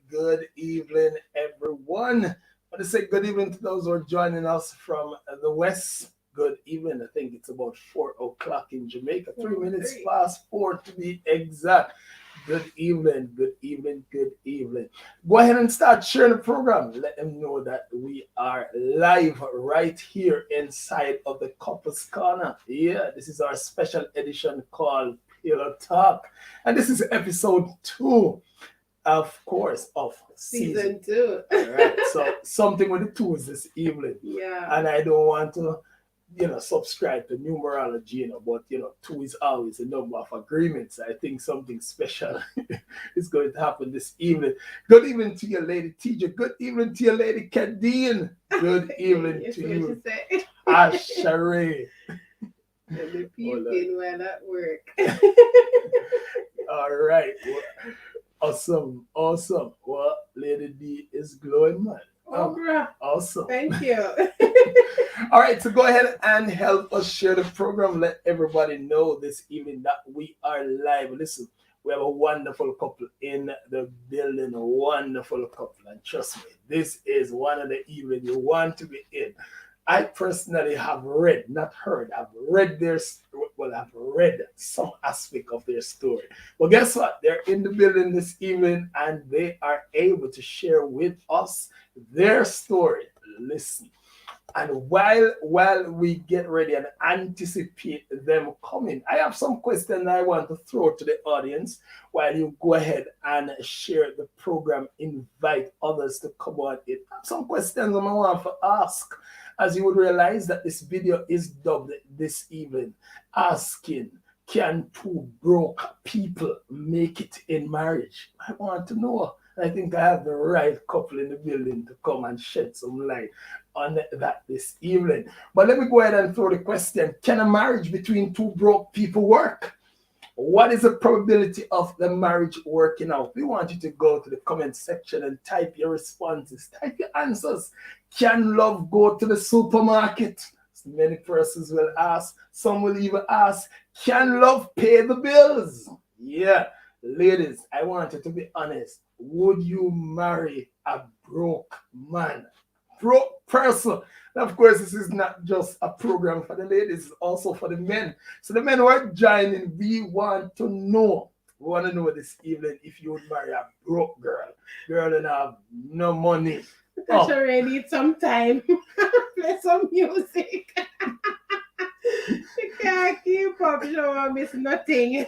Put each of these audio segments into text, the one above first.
Good evening, everyone. I want to say good evening to those who are joining us from the West. Good evening. I think it's about 4 o'clock in Jamaica, 3 minutes past 4 to be exact. Good evening, good evening, good evening. Go ahead and start sharing the program. Let them know that we are live right here inside of the Couples Corner. Yeah, this is our special edition called Pillow Talk. And this is episode 2. Of course, of season 2. Right. So something with the 2s this evening. Yeah. And I don't want to, subscribe to numerology, but 2 is always a number of agreements. I think something special is going to happen this evening. Good evening to your lady TJ. Good evening to your lady Kadeen. Good evening to you, Asheray. The peeping when at work. All right. Awesome. Well, Lady D is glowing, man. Bruh. Awesome. Thank you. All right, so go ahead and help us share the program. Let everybody know this evening that we are live. Listen, we have a wonderful couple in the building, a wonderful couple. And trust me, this is one of the evenings you want to be in. I personally have read, not heard, I've read I've read some aspect of their story. Well, guess what? They're in the building this evening and they are able to share with us their story. Listen. And while we get ready and anticipate them coming, I have some questions I want to throw to the audience while you go ahead and share the program, invite others to come on in. I have some questions I want to ask. As you would realize that this video is dubbed this evening, asking, can 2 broke people make it in marriage? I want to know. I think I have the right couple in the building to come and shed some light on that this evening. But let me go ahead and throw the question. Can a marriage between 2 broke people work? What is the probability of the marriage working out? We want you to go to the comment section and type your responses, type your answers. Can love go to the supermarket? Many persons will ask. Some will even ask, can love pay the bills? Yeah. Ladies, I want you to be honest. Would you marry a broke man? Broke person. And of course, this is not just a program for the ladies, it's also for the men. So the men who are joining, we want to know this evening if you would marry a broke girl. Girl that have no money. I sure need some time. Play some music. You can't keep up, you don't miss nothing.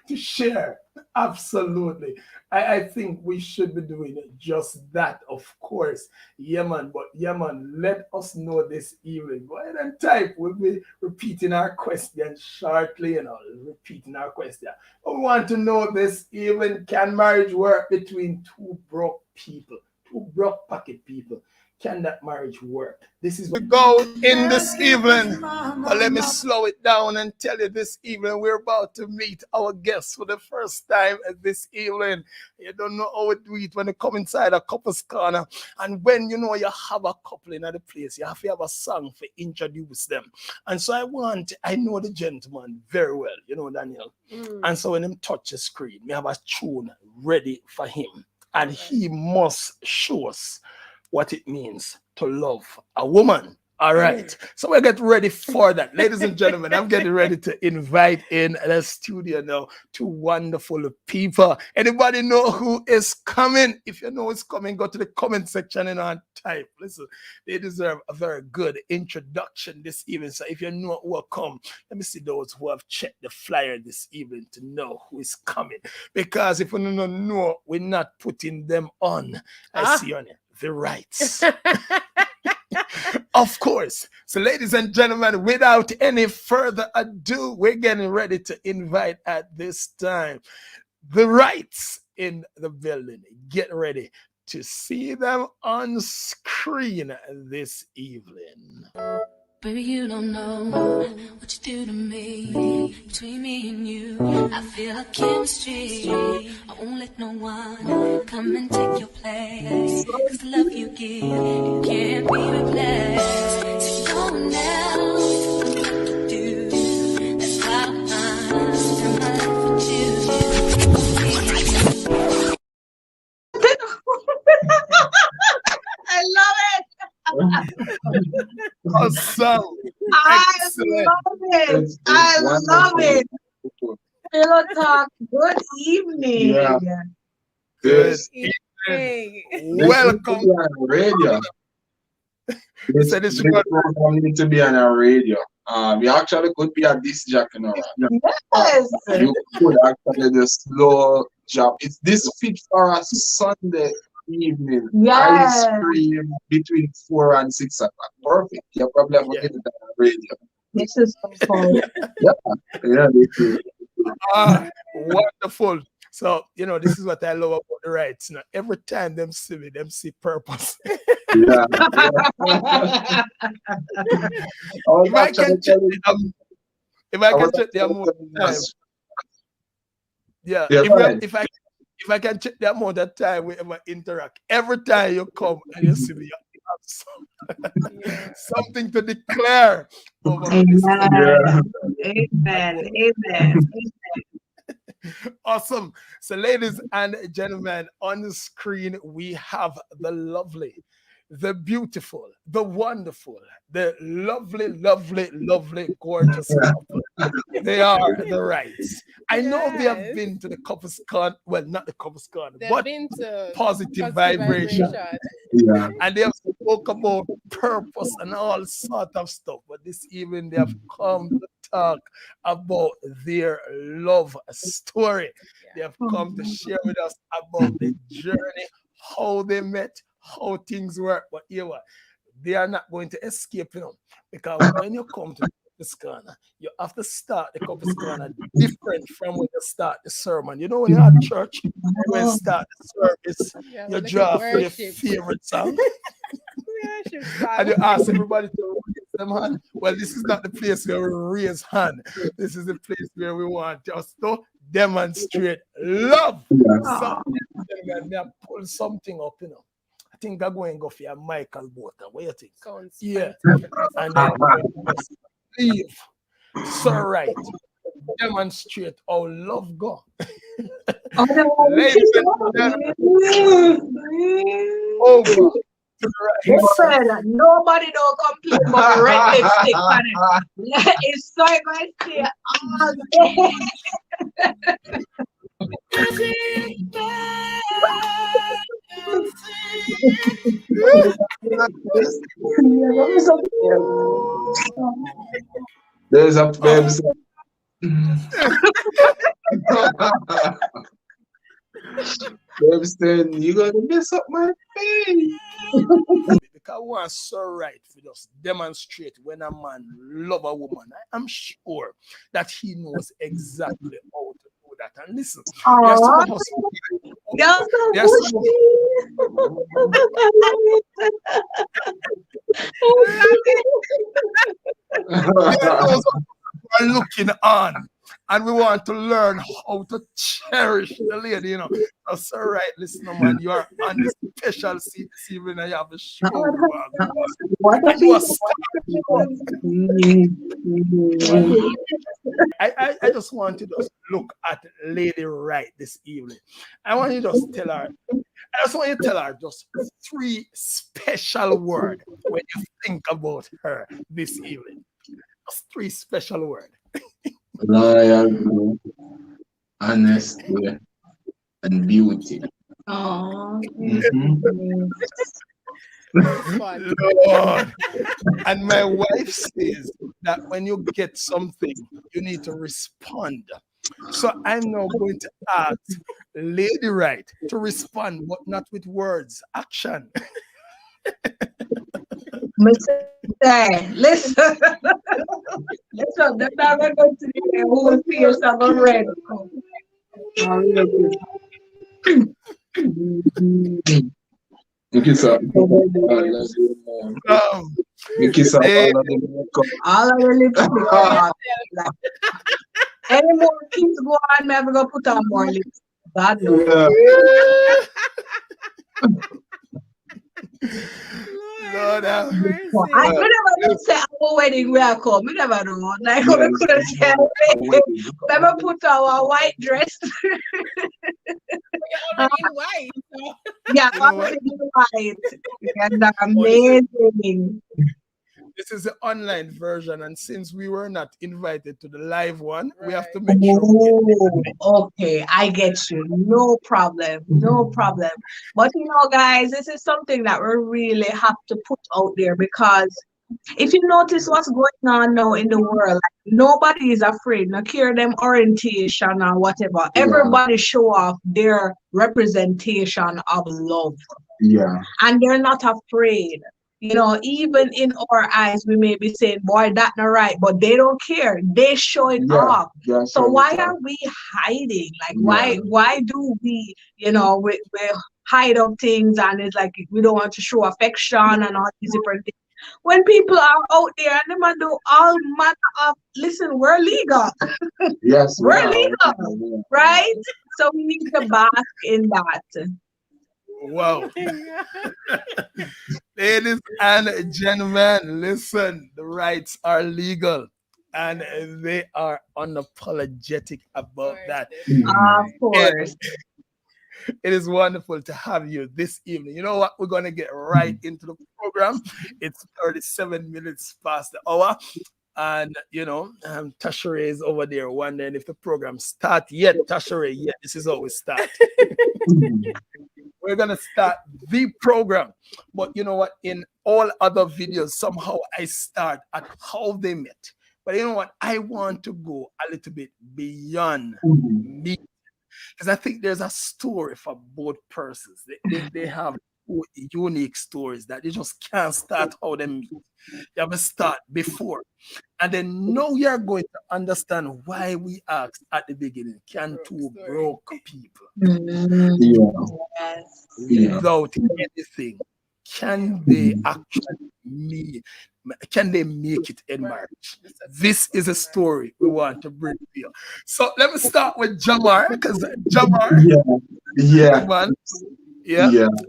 To share. Absolutely. I think we should be doing just that, of course. Yeah, man. But yeah, man, let us know this evening. Go ahead and type. We'll be repeating our question shortly, repeating our question. But we want to know this evening, can marriage work between 2 broke people, 2 broke pocket people? Can that marriage work? This is what we go in this evening. But let me slow it down and tell you this evening we're about to meet our guests for the first time this evening. You don't know how we do it when you come inside a couple's corner. And when you have a couple in the place, you have to have a song to introduce them. And so I know the gentleman very well, Daniel. And so when him touch the screen, we have a tune ready for him. And he must show us what it means to love a woman. All right. So we'll get ready for that. Ladies and gentlemen, I'm getting ready to invite in the studio now 2 wonderful people. Anybody know who is coming? If you know who's coming, go to the comment section and type. Listen, they deserve a very good introduction this evening. So if you know who will come, let me see those who have checked the flyer this evening to know who is coming. Because if we don't know, we're not putting them on. I see on it. The Wrights. Of course. So, ladies and gentlemen, without any further ado, we're getting ready to invite at this time the Wrights in the building. Get ready to see them on screen this evening. Baby, you don't know what you do to me. Between me and you, I feel a chemistry. I won't let no one come and take your place. Cause the love you give, it can't be replaced. So no one else can do. That's why I'm spend my life with you. I love it. Awesome. I Excellent. love it. I love it. Pillow Talk, good evening. Yeah. Good This Hey. Welcome. needs to be on the radio. This, So this this is what program needs to be on a radio. We actually could be a disc jockey now. Yes. You could actually do slow job. It's this fit for a Sunday evening. Yes. Ice cream between 4 and 6 o'clock. Perfect. You probably have to Yeah. get it on the radio. This is so fun. Yeah, this is. wonderful. So, this is what I love about the Wrights. Every time them see me, them see purpose. Yeah. Oh, If I can check if I I can was check the amount of time, Yeah, if I can check the amount of time we ever interact, every time you come and you see me, you have something to declare over this. Amen. Amen. Amen. Awesome. So, ladies and gentlemen, on the screen, we have the lovely, the beautiful, the wonderful, the lovely, lovely, lovely, gorgeous couple. They are the Wrights. I know they have Yes. been to the Couples Con, well, not the Couples Con, They've but been to positive vibration. yeah. And they have spoke about purpose and all sort of stuff. But this evening they have come to talk about their love story. They have come to share with us about the journey, how they met, how things work. But you what? They are not going to escape, because when you come to the corner, you have to start the couples corner different from when you start the sermon. You know, when you're at church, when you start the service, Yeah, you look at draw for your worship. favorite song. Worship And you song. ask everybody to raise them hand. Well, this is not the place where we raise hand. This is the place where we want us to demonstrate love. Yeah. So, me I pull something up, I think I'm going to go for a Michael Bota. What do you think? Sounds Yeah. fantastic. And then we just leave Sir Wright demonstrate how love go. Ladies and gentlemen, over to the Wrights. Listen, nobody don't complain about red lipstick on it. It's so my stay all day. There's a babes. Babes saying, you gonna mess up my face. Because we want Sir Wright for just demonstrate when a man love a woman. I'm sure that he knows exactly how to do that. And listen, there's some of us. You're so There's some of those who are looking on, and we want to learn how to cherish the lady, So, Sir Wright, listen, man, you are on this special seat this evening, and you have a show. And you are I just want you to just look at Lady Wright this evening. I want you to just tell her. I just want you to tell her just 3 special words when you think about her this evening. Just 3 special words. Loyalty, honesty, and beauty. Oh, Fun. Lord. And my wife says that when you get something, you need to respond. So I'm now going to ask Lady Wright to respond, but not with words, action. Mr. Listen, listen, they're not going to the who will see yourself a red. You kiss her. Um, You kiss her eh, all of the makeup. All of the lipstick on. Like, any more kids go on, me have to go put on more lips. God knows. Yeah. Lord have mercy. I never know say our wedding we are come. We never know. Like we Yes, couldn't tell me. Never put our white dress. You're already in white. So. Yeah, You know what? already white. And amazing. This is the online version, and since we were not invited to the live one, we have to make sure we get Oh, okay, I get you. No problem. No problem. But you know, guys, this is something that we really have to put out there because if you notice what's going on now in the world, like, nobody is afraid, no care them orientation or whatever. Yeah. Everybody show off their representation of love. Yeah. And they're not afraid. You know, even in our eyes, we may be saying, boy, that's not right, but they don't care. They show it Yeah. off. Yeah. So why are we hiding? Like, why do we, you know, we hide up things and it's like we don't want to show affection and all these different things. When people are out there and they might do all manner of, listen, we're legal, Yes. we're we are. legal, right? So we need to bask in that. Wow. Ladies and gentlemen, listen, the rights are legal and they are unapologetic about that. Of course. It is wonderful to have you this evening. You know what? We're going to get right into the program. It's 37 minutes past the hour. And, you know, Tashere is over there wondering if the program starts yet. Tashere, yeah, this is how we start. We're going to start the program. But you know what? In all other videos, somehow I start at how they met. But you know what? I want to go a little bit beyond me. Because I think there's a story for both persons. They have unique stories that you just can't start how they meet. You have to start before. And then now you're going to understand why we asked at the beginning, can two broke people without anything, can they actually make it in marriage? This is a story we want to bring to you. So let me start with Jamar, because Jamar, man,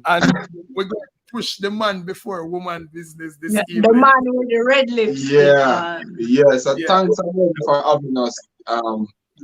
and we're going to push the man before woman business this evening. The man with the red lips. So thanks again for having us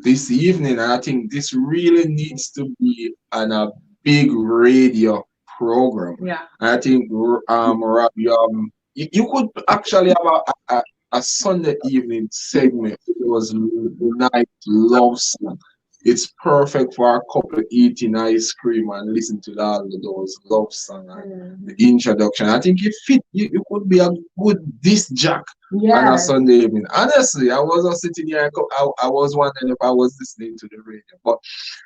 this evening. And I think this really needs to be on a big radio program. Yeah. I think Rob, you could actually have a Sunday evening segment. It was night love song. It's perfect for a couple eating ice cream and listen to all of those love songs and the introduction. I think it fit. You could be a good disc jack on a Sunday evening. Honestly, I was just sitting here. I was wondering if I was listening to the radio. But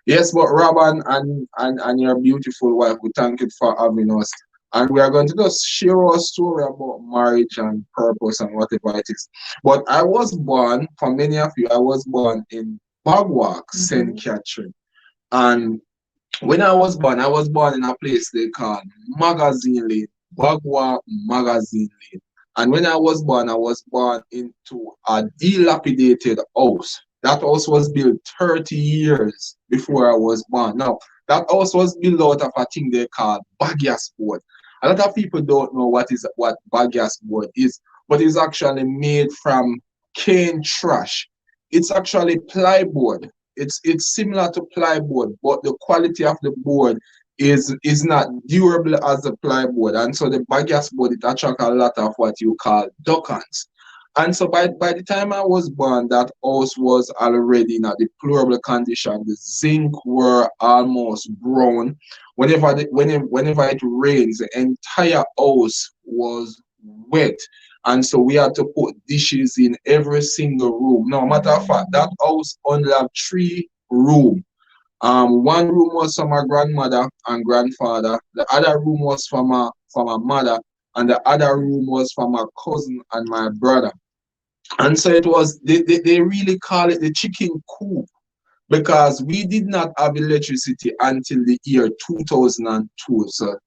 yes, but Rob and your beautiful wife, we thank you for having us. And we are going to just share our story about marriage and purpose and whatever it is. But I was born, for many of you, I was born in Bagwalk, St. Catherine. And when I was born in a place they call Magazine Lane, Bagwalk Magazine Lane. And when I was born into a dilapidated house. That house was built 30 years before I was born. Now, that house was built out of a thing they call bagasse board. A lot of people don't know what bagasse board is, but it's actually made from cane trash. It's actually plyboard. It's similar to plyboard, but the quality of the board is not durable as the plyboard. And so the bagasse board, it attracts a lot of what you call duck hunts. And so by the time I was born, that house was already in a deplorable condition. The zinc were almost brown. Whenever it rains, the entire house was wet. And so we had to put dishes in every single room. No matter of fact, that house only have 3 rooms. One room was for my grandmother and grandfather. The other room was for my mother. and the other room was for my cousin and my brother. And so it was, they really call it the chicken coop because we did not have electricity until the year 2002. So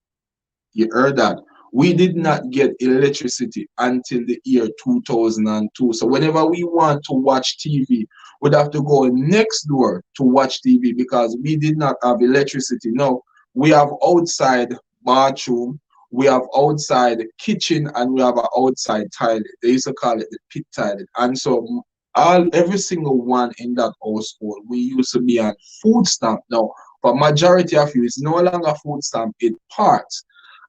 you heard that. We did not get electricity until the year 2002. So whenever we want to watch TV, we'd have to go next door to watch TV because we did not have electricity. Now, we have outside bathroom, we have outside kitchen, and we have an outside toilet. They used to call it the pit toilet. And so every single one in that household, we used to be on food stamp. Now, for majority of you, it's no longer food stamp, it's parts.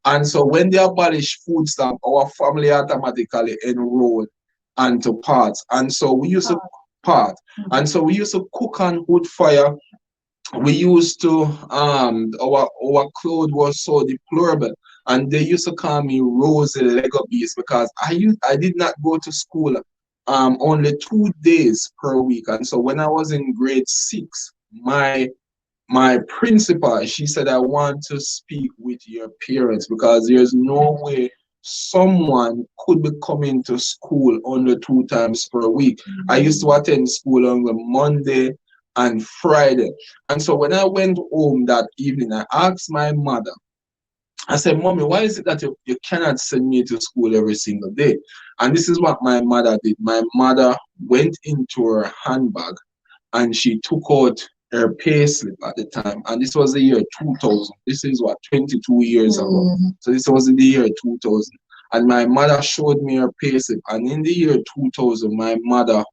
And so when they abolished food stamp, our family automatically enrolled onto parts. And so we used to part. And so we used to cook on wood fire. We used to our clothes was so deplorable. And they used to call me Rosie Lego Beast because I did not go to school only 2 days per week. And so when I was in grade 6, my principal, she said, I want to speak with your parents because there's no way someone could be coming to school only 2 times per week. I used to attend school on the Monday and Friday. And so when I went home that evening, I asked my mother, I said, Mommy, why is it that you cannot send me to school every single day? And this is what my mother did. My mother went into her handbag and she took out her pay slip at the time, and this was the year 2000. This is what, 22 years ago. So this was in the year 2000, and my mother showed me her pay slip, and in the year 2000, my mother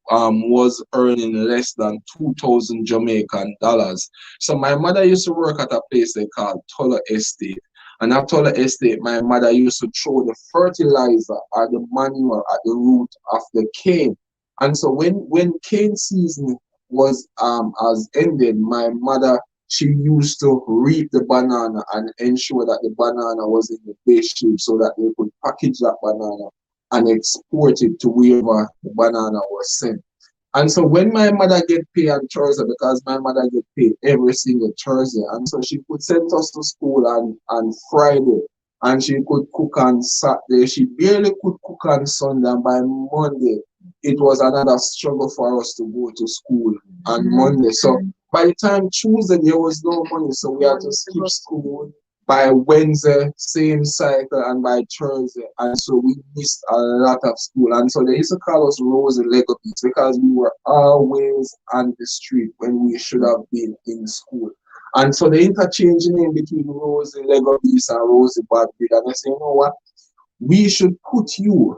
was earning less than 2,000 Jamaican dollars. So my mother used to work at a place they called Tulla Estate, and at Tulla Estate, my mother used to throw the fertilizer or the manure at the root of the cane. And so when cane season was has ended, my mother, she used to reap the banana and ensure that the banana was in the best shape so that they could package that banana and export it to wherever the banana was sent. And so when my mother get paid on Thursday, because my mother get paid every single Thursday, and so she could send us to school on Friday, and she could cook on Saturday. She barely could cook on Sunday, and by Monday, it was another struggle for us to go to school on Monday. So by the time Tuesday, there was no money, so we had to skip school. By Wednesday, same cycle, and by Thursday, and so we missed a lot of school. And so they used to call us Rose and Lego Beats because we were always on the street when we should have been in school. And so they interchanged the name between Rose and Lego Beats and Rose and Bad Breed. And they say, you know what? We should put you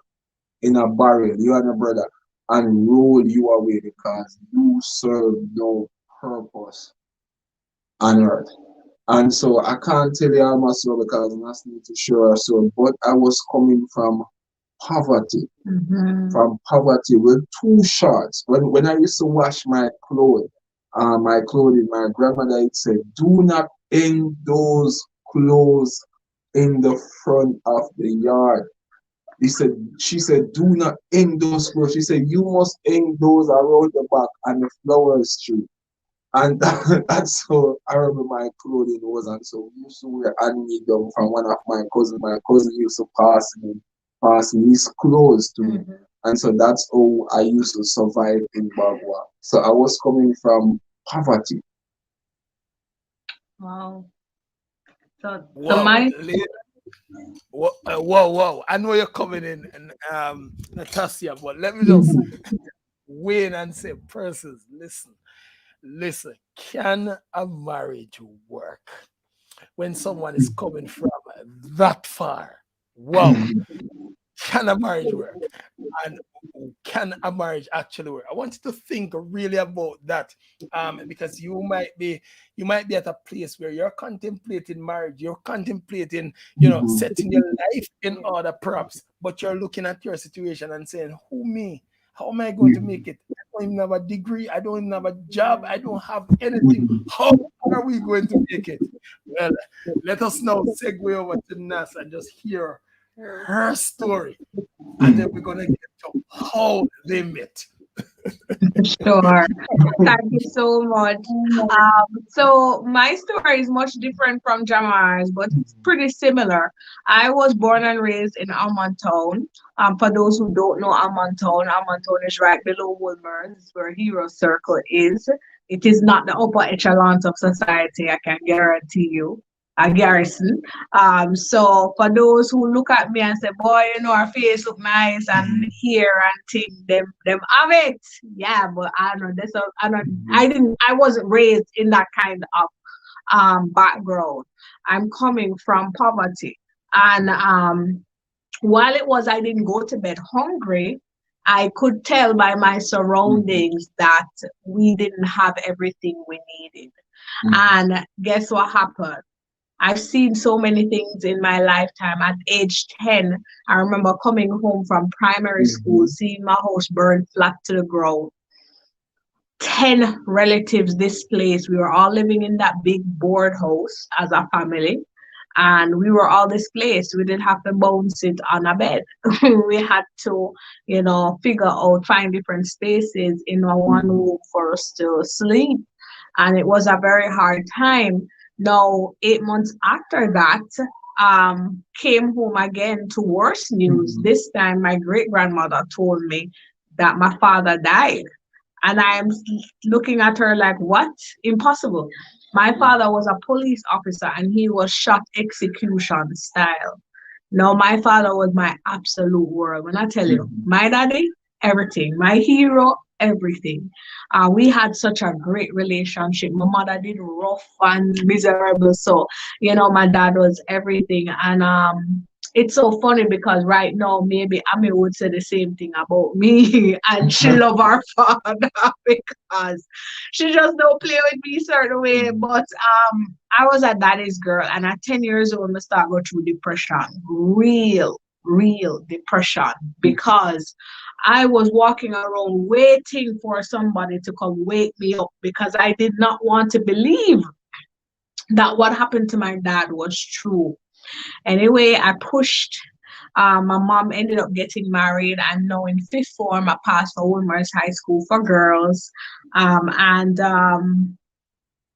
in a barrel, you and your brother, and roll you away because you serve no purpose on earth. And so I can't tell you how much so because I'm asking you to show us so, but I was coming from poverty, from poverty with 2 shorts. When I used to wash my clothes, my grandmother had said, do not hang those clothes in the front of the yard. She said, do not hang those clothes. She said, you must hang those around the back and the flowers tree. And that's how I remember my clothing was. And so we used to wear hand-me-down from one of my cousins. My cousin used to pass me his clothes to me. And so that's how I used to survive in Bagua. So I was coming from poverty. Wow. Whoa. I know you're coming in, Natasha, but let me just weigh in and say, persons, listen, can a marriage work when someone is coming from that far? Wow. Can a marriage work? And can a marriage actually work? I want you to think really about that, because you might be at a place where you're contemplating marriage, you're contemplating, setting your life in order, perhaps, but you're looking at your situation and saying, who me? How am I going to make it? I don't even have a degree. I don't even have a job. I don't have anything. How are we going to make it? Well, let us now segue over to Nas and just hear her story. And then we're going to get to how they met. Sure. Thank you so much. So my story is much different from Jamar's, but it's pretty similar. I was born and raised in Almontown. For those who don't know Almontown is right below Woolmer's, where Hero Circle is. It is not the upper echelons of society, I can guarantee you. A garrison. So for those who look at me and say, boy, you know, our face look nice and here and think them have it. Yeah, but I don't know. I wasn't raised in that kind of background. I'm coming from poverty. And while it was I didn't go to bed hungry, I could tell by my surroundings that we didn't have everything we needed. And guess what happened? I've seen so many things in my lifetime. At age 10, I remember coming home from primary school, seeing my house burned flat to the ground. 10 relatives displaced. We were all living in that big board house as a family. And we were all displaced. We didn't have to bounce it on a bed. We had to, you know, find different spaces in a one room for us to sleep. And it was a very hard time. Now, 8 months after that, came home again to worse news. This time, my great grandmother told me that my father died. And I'm looking at her like, what? Impossible. My father was a police officer and he was shot execution style. Now, my father was my absolute world. When I tell you, my daddy, everything. My hero, everything. We had such a great relationship. My mother did rough and miserable. So, you know, my dad was everything. And it's so funny because right now, maybe Ami would say the same thing about me. And she love her father because she just don't play with me certain way. But I was a daddy's girl. And at 10 years old, I started going through depression. Real depression. Because I was walking around waiting for somebody to come wake me up because I did not want to believe that what happened to my dad was true. Anyway, I pushed. My mom ended up getting married, and now in fifth form, I passed for Women's High School for girls.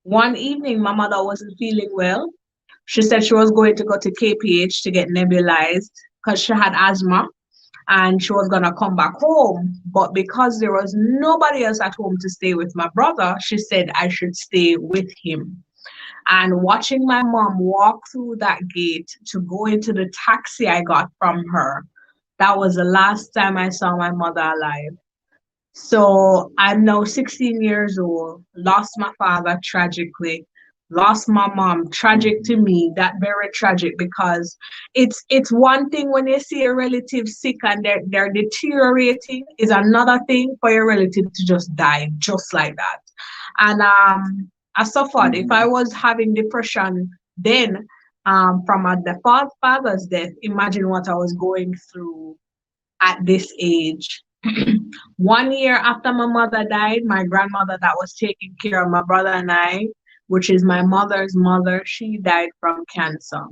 One evening, my mother wasn't feeling well. She said she was going to go to KPH to get nebulized because she had asthma. And she was going to come back home. But because there was nobody else at home to stay with my brother, she said I should stay with him. And watching my mom walk through that gate to go into the taxi I got from her, that was the last time I saw my mother alive. So I'm now 16 years old, lost my father tragically, lost my mom, tragic to me, that very tragic, because it's one thing when you see a relative sick and they're deteriorating, is another thing for your relative to just die just like that. And I suffered. If I was having depression then from the father's death, imagine what I was going through at this age. 1 year after my mother died, my grandmother that was taking care of my brother and I, which is my mother's mother, she died from cancer.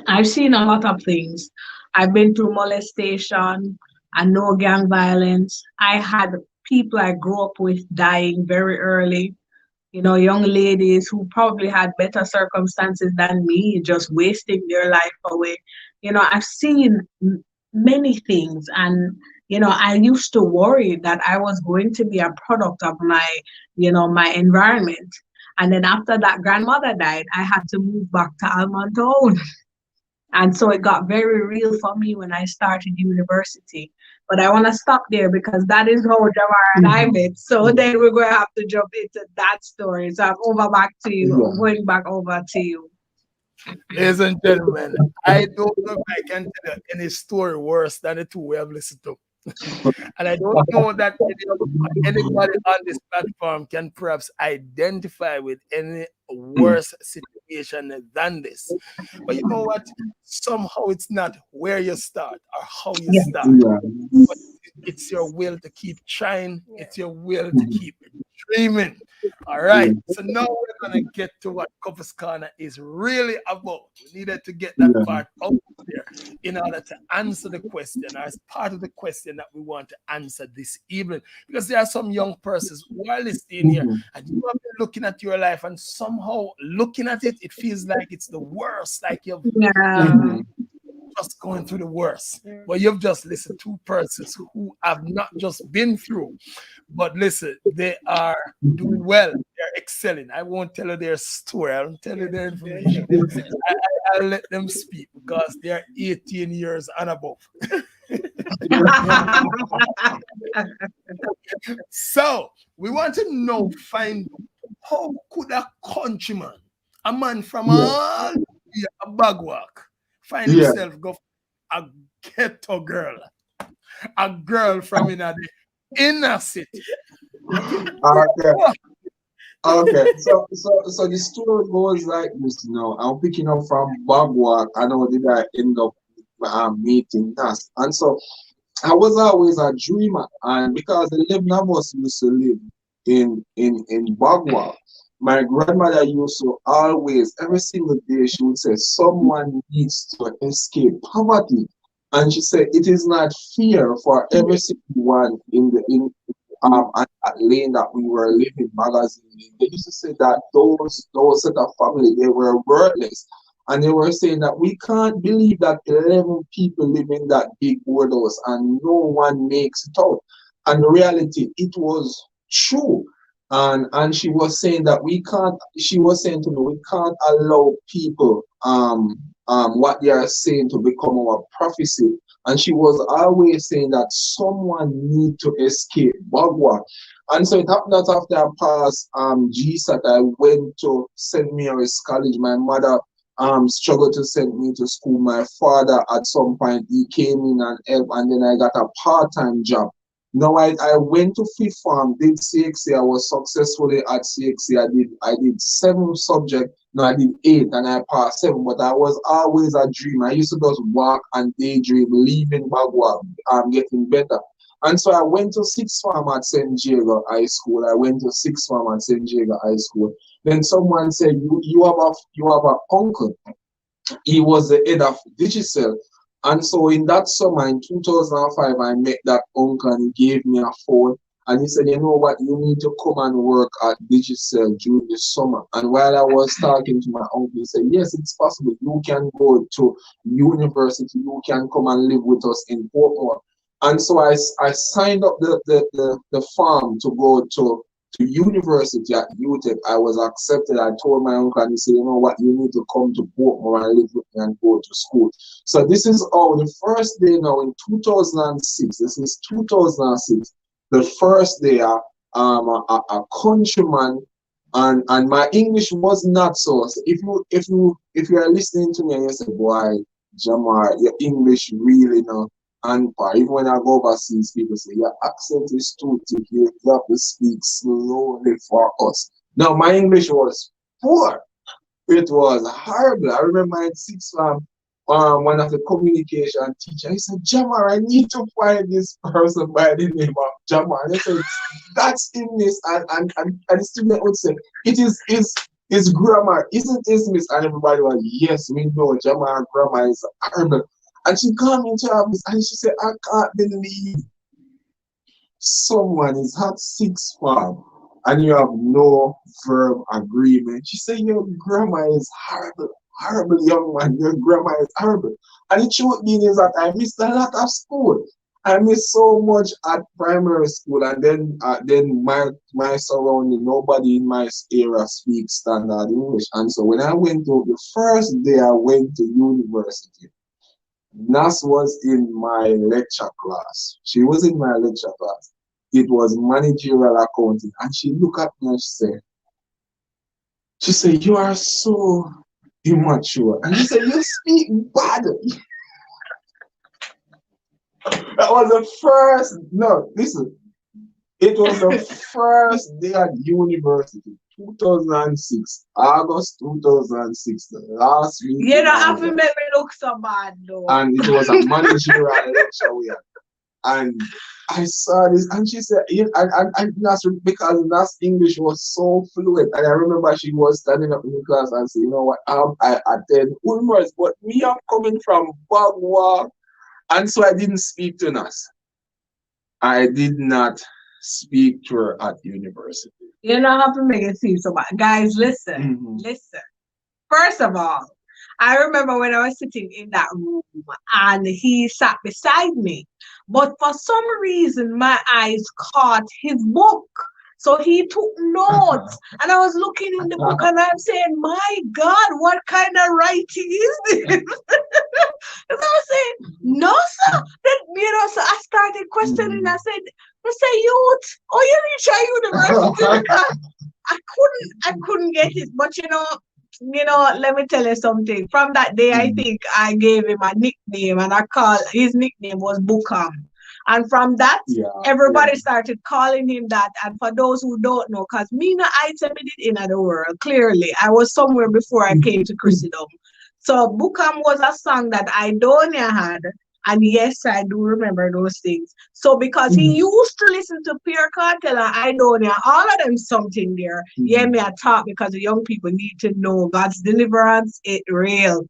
I've seen a lot of things. I've been through molestation and no gang violence. I had people I grew up with dying very early. You know, young ladies who probably had better circumstances than me, just wasting their life away. You know, I've seen many things, and you know, I used to worry that I was going to be a product of my, you know, my environment. And then after that grandmother died, I had to move back to Almontown. And so it got very real for me when I started university. But I want to stop there because that is how Jamar and I met. So then we're going to have to jump into that story. So I'm over back to you. I'm going back over to you. Ladies and gentlemen, I don't know if I can tell you any story worse than the two we have listened to. And I don't know that anybody on this platform can perhaps identify with any worse situation than this. But you know what? Somehow it's not where you start or how you start. But it's your will to keep trying. It's your will to keep dreaming. All right. So now we're gonna get to what Couples Corner is really about. We needed to get that part out there in order to answer the question, or as part of the question that we want to answer this evening. Because there are some young persons who are listening here, and you have been looking at your life, and somehow looking at it, it feels like it's the worst, like you've just going through the worst. But you've just listened to persons who have not just been through, but listen, they are doing well. They're excelling. I won't tell you their story. I'll tell you their information. I'll let them speak because they're 18 years and above. So we want to know, find how could a countryman, a man from a bagwalk, find himself go a ghetto girl, a girl from in the inner city. Okay. So the story goes like this. I'm picking up from Bagwalk. I know did I end up meeting us, and so I was always a dreamer, and because 11 of us used to live in Bagwalk, my grandmother used to always, every single day, she would say, someone needs to escape poverty. And she said, it is not fair for every single one in that lane that we were living, magazine lane. They used to say that those set of family, they were worthless. And they were saying that we can't believe that 11 people live in that big house and no one makes it out. And the reality, it was true. And she was saying that she was saying to me, we can't allow people what they are saying to become our prophecy. And she was always saying that someone need to escape Bagua. And so it happened that after I passed GSAT, I went to St. Mary's College. My mother struggled to send me to school. My father, at some point, he came in and helped, and then I got a part-time job. Now I went to fifth form, did CXC. I was successfully at CXC. I did 7 subjects. No, I did 8 and I passed 7. But I was always a dream. I used to just walk and daydream, leaving Bagua, getting better. And so I went to sixth form at St. Jago High School. I went to sixth form at St. Jago High School. Then someone said, you have an uncle. He was the head of Digicel. And so in that summer, in 2005, I met that uncle and he gave me a phone. And he said, you know what, you need to come and work at Digicel during the summer. And while I was talking to my uncle, he said, yes, it's possible. You can go to university. You can come and live with us in Portmore. And so I signed up the form to go to university at UTEC. I was accepted. I told my uncle, and he said, you know what, you need to come to Portmore and live with me and go to school. So this is the first day now in 2006. This is 2006. The first day, a countryman, and my English was not so. If you are listening to me and you say, boy, Jamar, your English really no. And even when I go overseas, people say, your accent is too thick. You have to speak slowly for us. Now, my English was poor. It was horrible. I remember in sixth form, one of the communication teacher, he said, Jamar, I need to find this person by the name of Jamar. And I said, that's English. And the student would say, it's grammar. Isn't it, miss? And everybody was, yes, we know Jamar grammar is horrible. And she came into her office and she said, I can't believe someone is at sixth form and you have no verb agreement. She said, your grammar is horrible, horrible, young man. Your grammar is horrible. And the truth being is that I missed a lot of school. I missed so much at primary school, and then my surrounding, nobody in my area speaks standard English. And so when I went to the first day I went to university, Nas was in my lecture class. She was in my lecture class. It was managerial accounting. And she looked at me and she said, you are so immature. And she said, you speak bad. That was the first, no, listen. It was the first day at university. 2006, August 2006, the last week. You don't have to make me look so bad, though. And it was a managerial lecture we had. And I saw this, and she said, and Nas, because Nas English was so fluent, and I remember she was standing up in the class and saying, you know what, I attend Ulmers, but me, I'm coming from Bagua, and so I didn't speak to Nas. I did not speak to her at university. You don't have to make it seem so bad. Guys, listen. First of all, I remember when I was sitting in that room and he sat beside me. But for some reason, my eyes caught his book. So he took notes. And I was looking in the book and I'm saying, my God, what kind of writing is this? And I was saying, no, sir. Then, so I started questioning. I say, youth, you reach our university because I couldn't get it. But let me tell you something. From that day, I think I gave him a nickname, and his nickname was Bookam. And from that, everybody started calling him that. And for those who don't know, because me no item did in the world, clearly, I was somewhere before I came to Christendom. So Bookam was a song that Idonia had. And yes, I do remember those things. So because he used to listen to Pierre Cartel and Idonia, all of them something there. Yeah, me I talk because the young people need to know God's deliverance is real.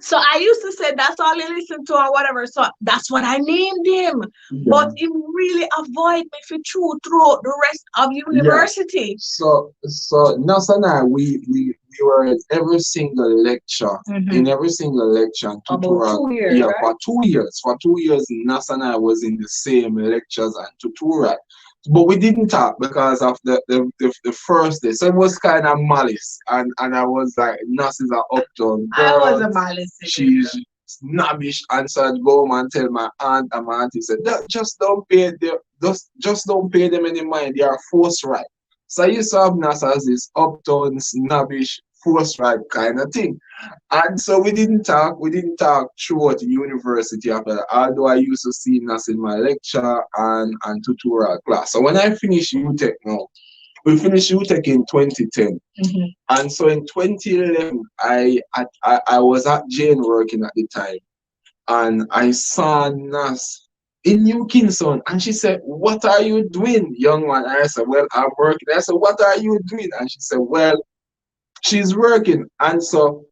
So I used to say that's all he listened to or whatever. So that's what I named him. But he really avoided me throughout the rest of university. So Nas and I, we were in every single lecture, and tutorial. About 2 years, right? For 2 years. For 2 years, Nas and I was in the same lectures and tutorial. But we didn't talk because of the first day. So it was kind of malice. And I was like, Nas is an uptown girl. I was a malice. She's snobbish. And so I'd go home and tell my aunt, and my auntie said, just don't pay them any mind. They are force right. So I used to have Nas as this uptown, snobbish, force right kind of thing. And so we didn't talk throughout the university after that, although I used to see Nas in my lecture and tutorial class. So when I finished UTech now, we finished UTech in 2010. And so in 2011, I was at Jane working at the time, and I saw Nas in New Kingston, and she said, what are you doing, young man? And I said, well, I'm working. I said, what are you doing? And she said, well, she's working. And so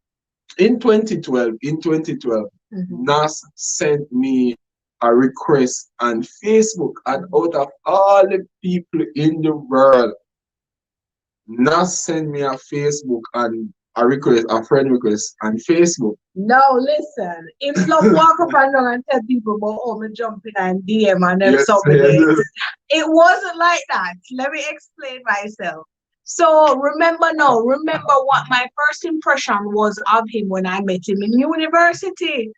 in 2012, Nas sent me a request on Facebook, and out of all the people in the world, Nas sent me a Facebook and a friend request on Facebook. No, listen. If you walk up and down and tell people about me jumping and DM and then it wasn't like that. Let me explain myself. So remember what my first impression was of him when I met him in university.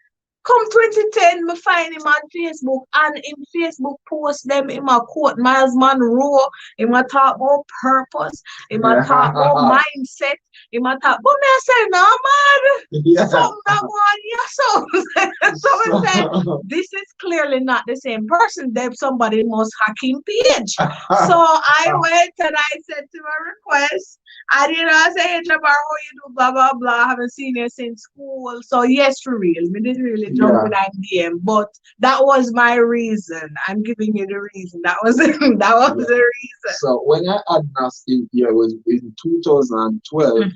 Come 2010, me find him on Facebook, and in Facebook post them in my quote Miles Monroe, in my talk about purpose, in my talk about mindset, in my talk, but me I say, no man, something that one, so we said, this is clearly not the same person. Somebody must hack him page. So I went and I said to my request, I didn't say, hey, Jabbar, how you do, blah, blah, blah. I haven't seen you since school. So, yes, for real. We didn't really jump with DM, but that was my reason. I'm giving you the reason. That was the reason. So, when I had Nas in here, it was in 2012,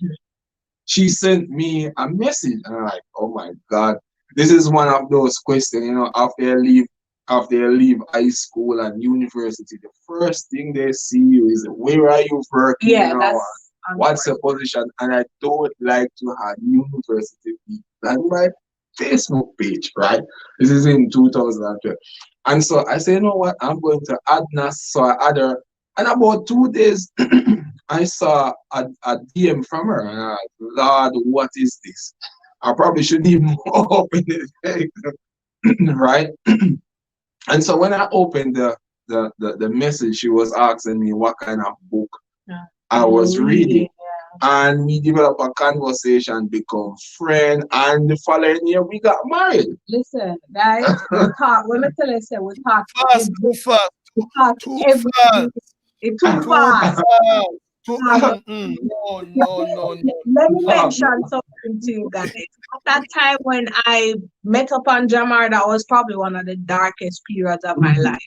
she sent me a message. And I'm like, oh my God, this is one of those questions, after you leave high school and university, the first thing they see you is, where are you working? What's your position? And I don't like to have university people on my Facebook page, right? This is in 2012. And so I say, you know what? I'm going to add Nas. So I add her. And about 2 days, I saw a DM from her. And I'm like, Lord, what is this? I probably shouldn't even open it. Right? And so when I opened the message, she was asking me what kind of book I was reading. And we developed a conversation, become friends, and the following year we got married. Listen, guys, we talk. When I tell you, we talk Too fast. It's too fast. No. Let me mention something to you guys. At that time when I met up on Jamar, that was probably one of the darkest periods of my life.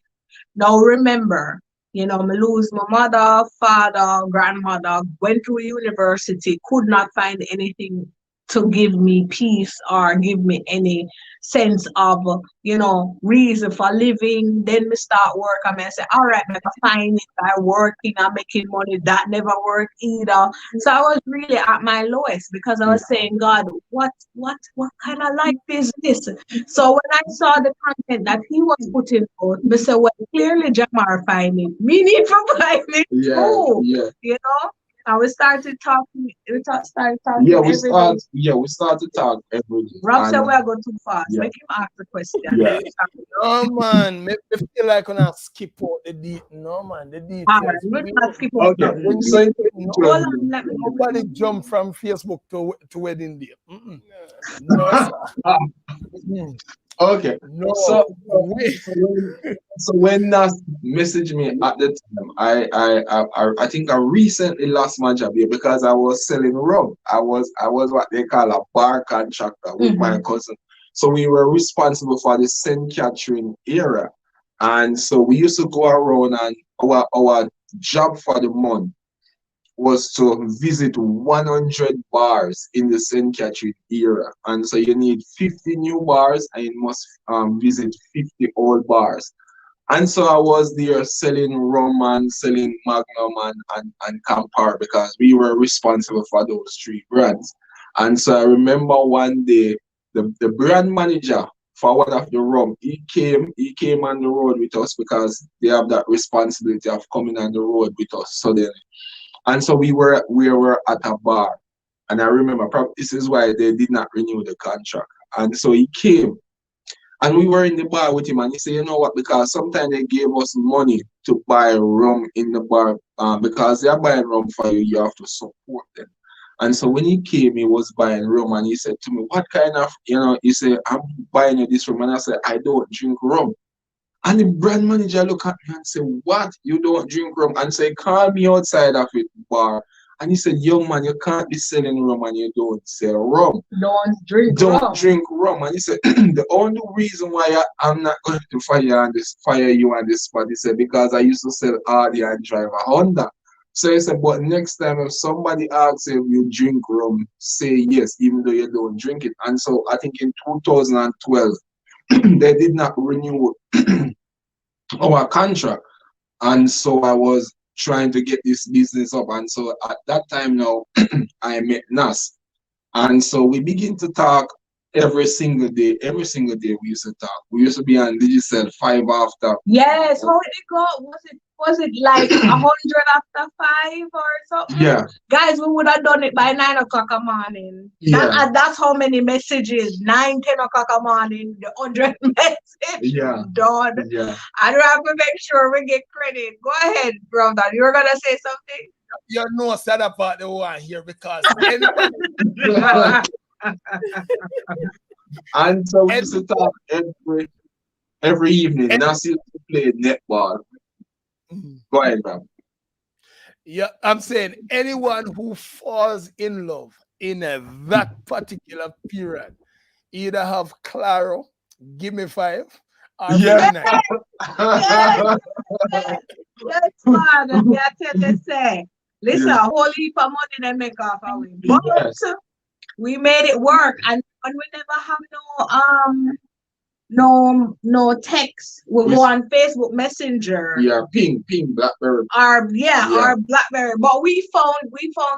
Now remember, I lose my mother, father, grandmother, went to university, could not find anything to give me peace or give me any sense of, reason for living. Then me start work and I say, all right, I find it by working and making money. That never worked either. So I was really at my lowest because I was saying, God, what kind of life is this? So when I saw the content that he was putting out, I said, well, clearly Jamar find it. Me need to find it too. And we started talking. Started talking. We started talking every day. Rob said we are going too fast. Make him ask the question. Yeah. No man, me feel like when I skip out the deep. No man, the details. All right, we'll not skip out. Okay. Hold on, let me Nobody jump from Facebook to wedding day. No, sir. Okay. No. So when Nas messaged me at the time, I think I recently lost my job here because I was selling rum. I was what they call a bar contractor with my cousin. So we were responsible for the St. Catherine area. And so we used to go around, and our job for the month was to visit 100 bars in the St. Catherine area. And so you need 50 new bars and you must visit 50 old bars. And so I was there selling rum and selling Magnum and Campari because we were responsible for those three brands. And so I remember one day the brand manager for one of the rum, he came on the road with us because they have that responsibility of coming on the road with us suddenly. And so we were at a bar, and I remember this is why they did not renew the contract. And so he came, and we were in the bar with him, and he said, you know what? Because sometimes they gave us money to buy rum in the bar, because they are buying rum for you, you have to support them. And so when he came, he was buying rum, and he said to me, what kind of, he said, I'm buying you this rum, and I said, I don't drink rum. And the brand manager looked at me and said, what? You don't drink rum? And said, call me outside of it bar. And he said, young man, you can't be selling rum and you don't sell rum. Don't drink rum. And he said, the only reason why I'm not going to fire you on this spot, he said, because I used to sell Audi and drive a Honda. So he said, but next time if somebody asks if you drink rum, say yes, even though you don't drink it. And so I think in 2012, they did not renew our contract, and so I was trying to get this business up. And so at that time now, I met Nas, and so we begin to talk every single day. Every single day we used to talk. We used to be on Digicel 5 after. Yes, how did it go? Was it like 100 after 5 or something? Yeah. Guys, we would have done it by 9 o'clock a morning. Yeah. That's how many messages. 9, 10 o'clock a morning, the 100 message done. Yeah. I don't have to make sure we get credit. Go ahead, brother. You were gonna say something? You know, sad about the one here because and so we used to talk every evening. Nas used to play netball. Go ahead, man. Yeah, I'm saying anyone who falls in love in that particular period either have Claro, give me 5, or Yeah. That's fine. I tell you, say, listen, a whole heap of money they make off of it. But we made it work, and we never have no text. We go on Facebook Messenger. Yeah, ping, BlackBerry. Our BlackBerry. But we found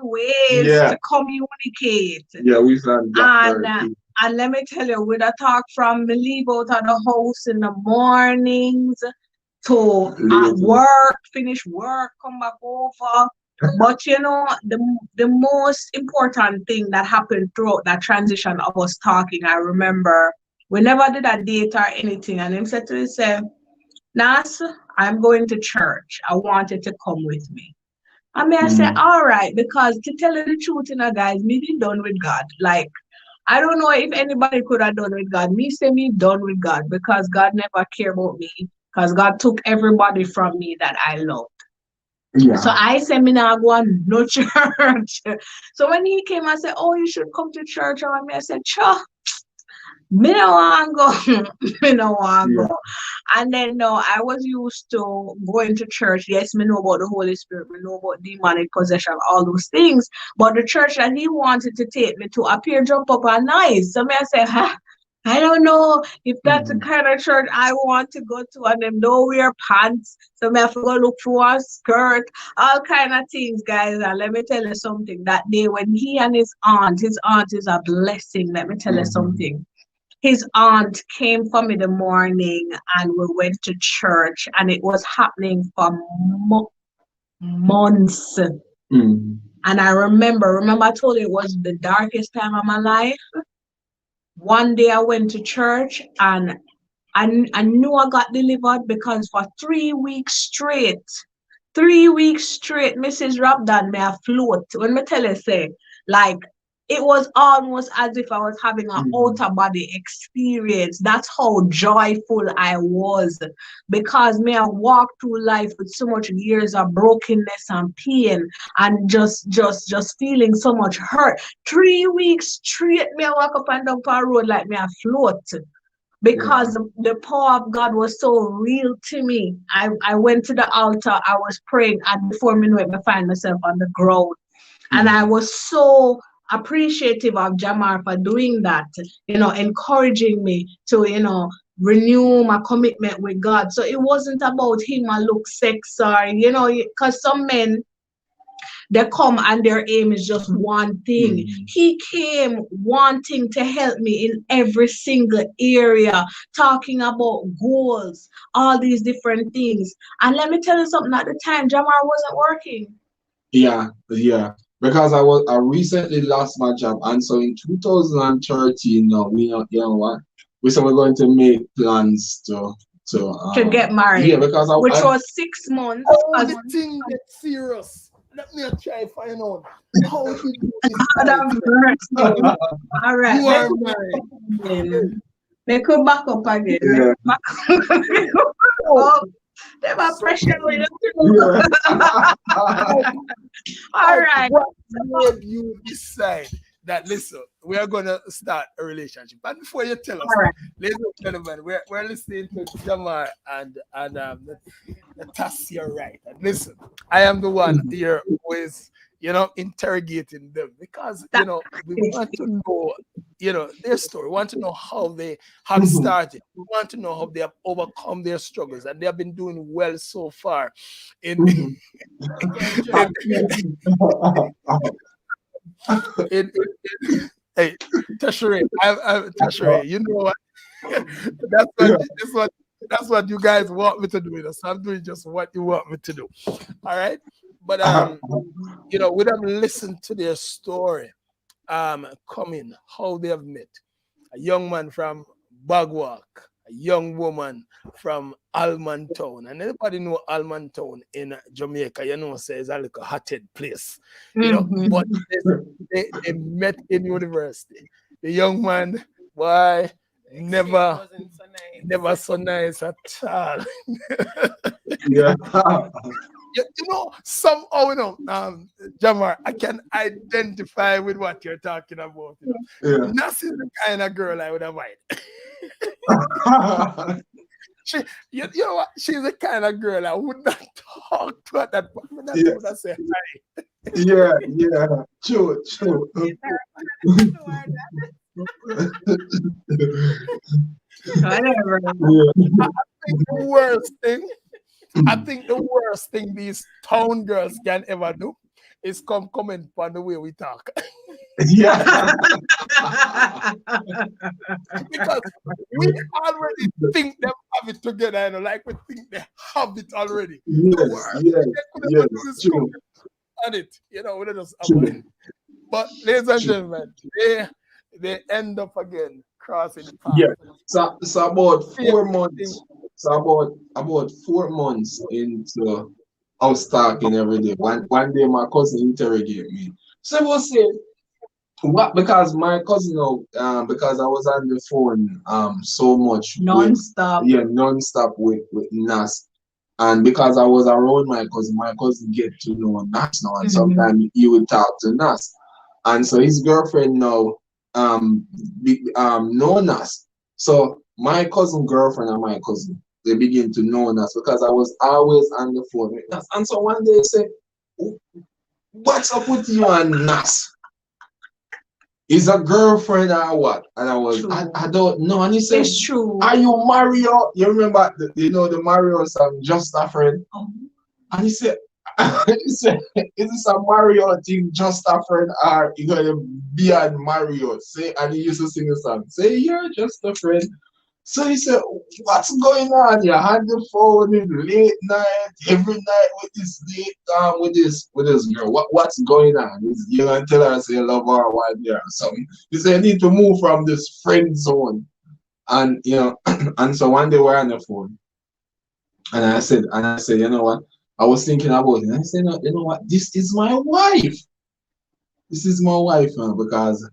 ways to communicate. Yeah, we found BlackBerry. And let me tell you, with a talk from me leave out of the house in the mornings to at work, finish work, come back over. But the most important thing that happened throughout that transition of us talking, I remember we never did a date or anything. And him said to me, Nas, I'm going to church. I wanted to come with me. And I said, all right, because to tell you the truth, guys, me be done with God. Like, I don't know if anybody could have done with God. Me say me done with God because God never cared about me because God took everybody from me that I loved. Yeah. So I said, me not go on no church. So when he came, I said, oh, you should come to church. And I said, sure. Me no want go. Me no want Yeah. go. And then no, I was used to going to church. Yes, me know about the Holy Spirit. Me know about demonic possession, all those things. But the church that he wanted to take me to appear jump up and nice. So me I say, huh, I don't know if that's the kind of church I want to go to. And them don't wear pants. So me have to go look for a skirt, all kind of things, guys. And let me tell you something. That day when he and his aunt is a blessing. Let me tell you something. His aunt came for me the morning and we went to church and it was happening for months. Mm. And I remember I told you it was the darkest time of my life. One day I went to church and I knew I got delivered because for 3 weeks straight, Mrs. Robdon may have float. When me tell you say, like, it was almost as if I was having an outer body experience. That's how joyful I was. Because me I walked through life with so much years of brokenness and pain and just feeling so much hurt. 3 weeks straight, me I walk up and down the road like me I float. Because the power of God was so real to me. I went to the altar, I was praying, and before me know it, I find myself on the ground. And I was so appreciative of Jamar for doing that, encouraging me to, renew my commitment with God. So it wasn't about him I look sex or, because some men, they come and their aim is just one thing. He came wanting to help me in every single area, talking about goals, all these different things. And let me tell you something, at the time, Jamar wasn't working. Yeah. Because I recently lost my job, and so in 2013, now we said we're going to make plans to get married. Yeah, because which was 6 months. How the thing get serious? Let me try find out. How did you All right. You are married. They could back up again. Yeah. Oh, they have pressure with All right. What made you decide that, listen, we are going to start a relationship? But before you tell us, ladies and gentlemen, we're listening to Jamar and Natasha Wright. And listen, I am the one here who is, interrogating them because, we want to know, their story. We want to know how they have started. We want to know how they have overcome their struggles, and they have been doing well so far. Hey, Tashere, Tashere, you know what? That's what you guys want me to do. So I'm doing just what you want me to do. All right. But we have listened to their story, coming, how they have met. A young man from Bagwalk, a young woman from Almontown. And everybody know Almontown in Jamaica, says a little hot-head place. But they met in university. The young man, boy, never so nice at all. Yeah. Somehow, Jamar, I can identify with what you're talking about. That's the kind of girl I would avoid. You know what? She's the kind of girl I would not talk to at that point. I would not say hi. Yeah, true. Whatever. I think the worst thing these town girls can ever do is comment on the way we talk. Yeah. Because we already think they have it together, like we think they have it already. Yes, true. On it, we just avoid. But ladies and gentlemen, they end up again crossing the path. Yeah. So about 4 months. So about 4 months into us talking every day. One day my cousin interrogated me. So I was saying, what? Because my cousin, because I was on the phone so much non-stop. Non-stop with Nas. And because I was around my cousin get to know Nas now, and sometimes he would talk to Nas. And so his girlfriend now know Nas. So my cousin girlfriend and my cousin, they begin to know Nas because I was always on the phone with Nas. And so one day they say, what's up with you and Nas? Is a girlfriend or what? And I don't know. And he said, It's true. are you Mario? You remember the Mario song, Just a Friend? And he said, is this a Mario thing, Just a Friend, or you gonna be on Mario? Say, and he used to sing a song. Say, you're just a friend. So he said, what's going on? You had the phone in late night, every night with this girl. What's going on? You're gonna tell her say you love her one year or something. He said, you need to move from this friend zone. And and so one day we're on the phone. And I said, you know what? I was thinking about it. And I said, no, you know what? This is my wife. This is my wife, man, because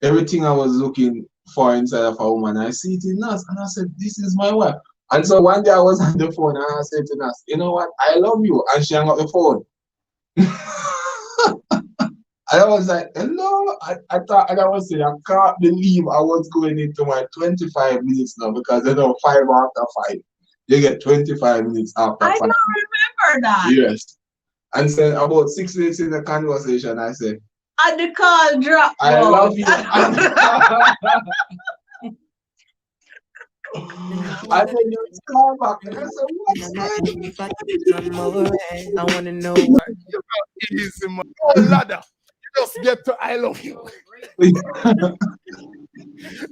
everything I was looking for inside of a woman, I see it in Nas, and I said, this is my wife. And so one day I was on the phone and I said to Nas, you know what, I love you. And she hung up the phone. And I was like, hello. I thought, and I was saying, I can't believe I was going into my 25 minutes now because 5 after 5. You get 25 minutes after 5. I don't remember that. Yes. And then about 6 minutes in the conversation, I said, and the call dropped. I love you. I then you call back and I said, what's I want to know what. Easy, man. No ladder. You just get to I love you.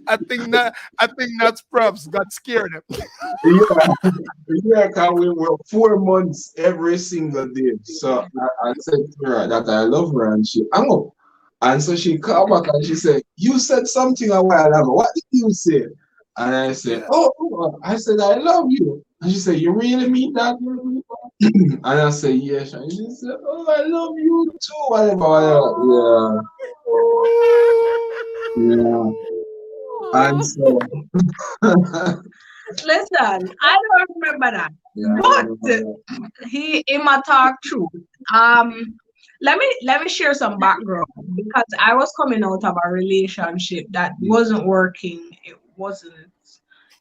I think that's props got scared. Yeah, because we were 4 months every single day. So I said to her that I love her and she hung up. And so she called back and she said, you said something a while ago. What did you say? And I said, I said, I love you. And she said, you really mean that? And I said, yes. And she said, oh, I love you too. Whatever. Yeah. And so listen, I don't remember that. But he might talk true. Let me share some background because I was coming out of a relationship that wasn't working. It wasn't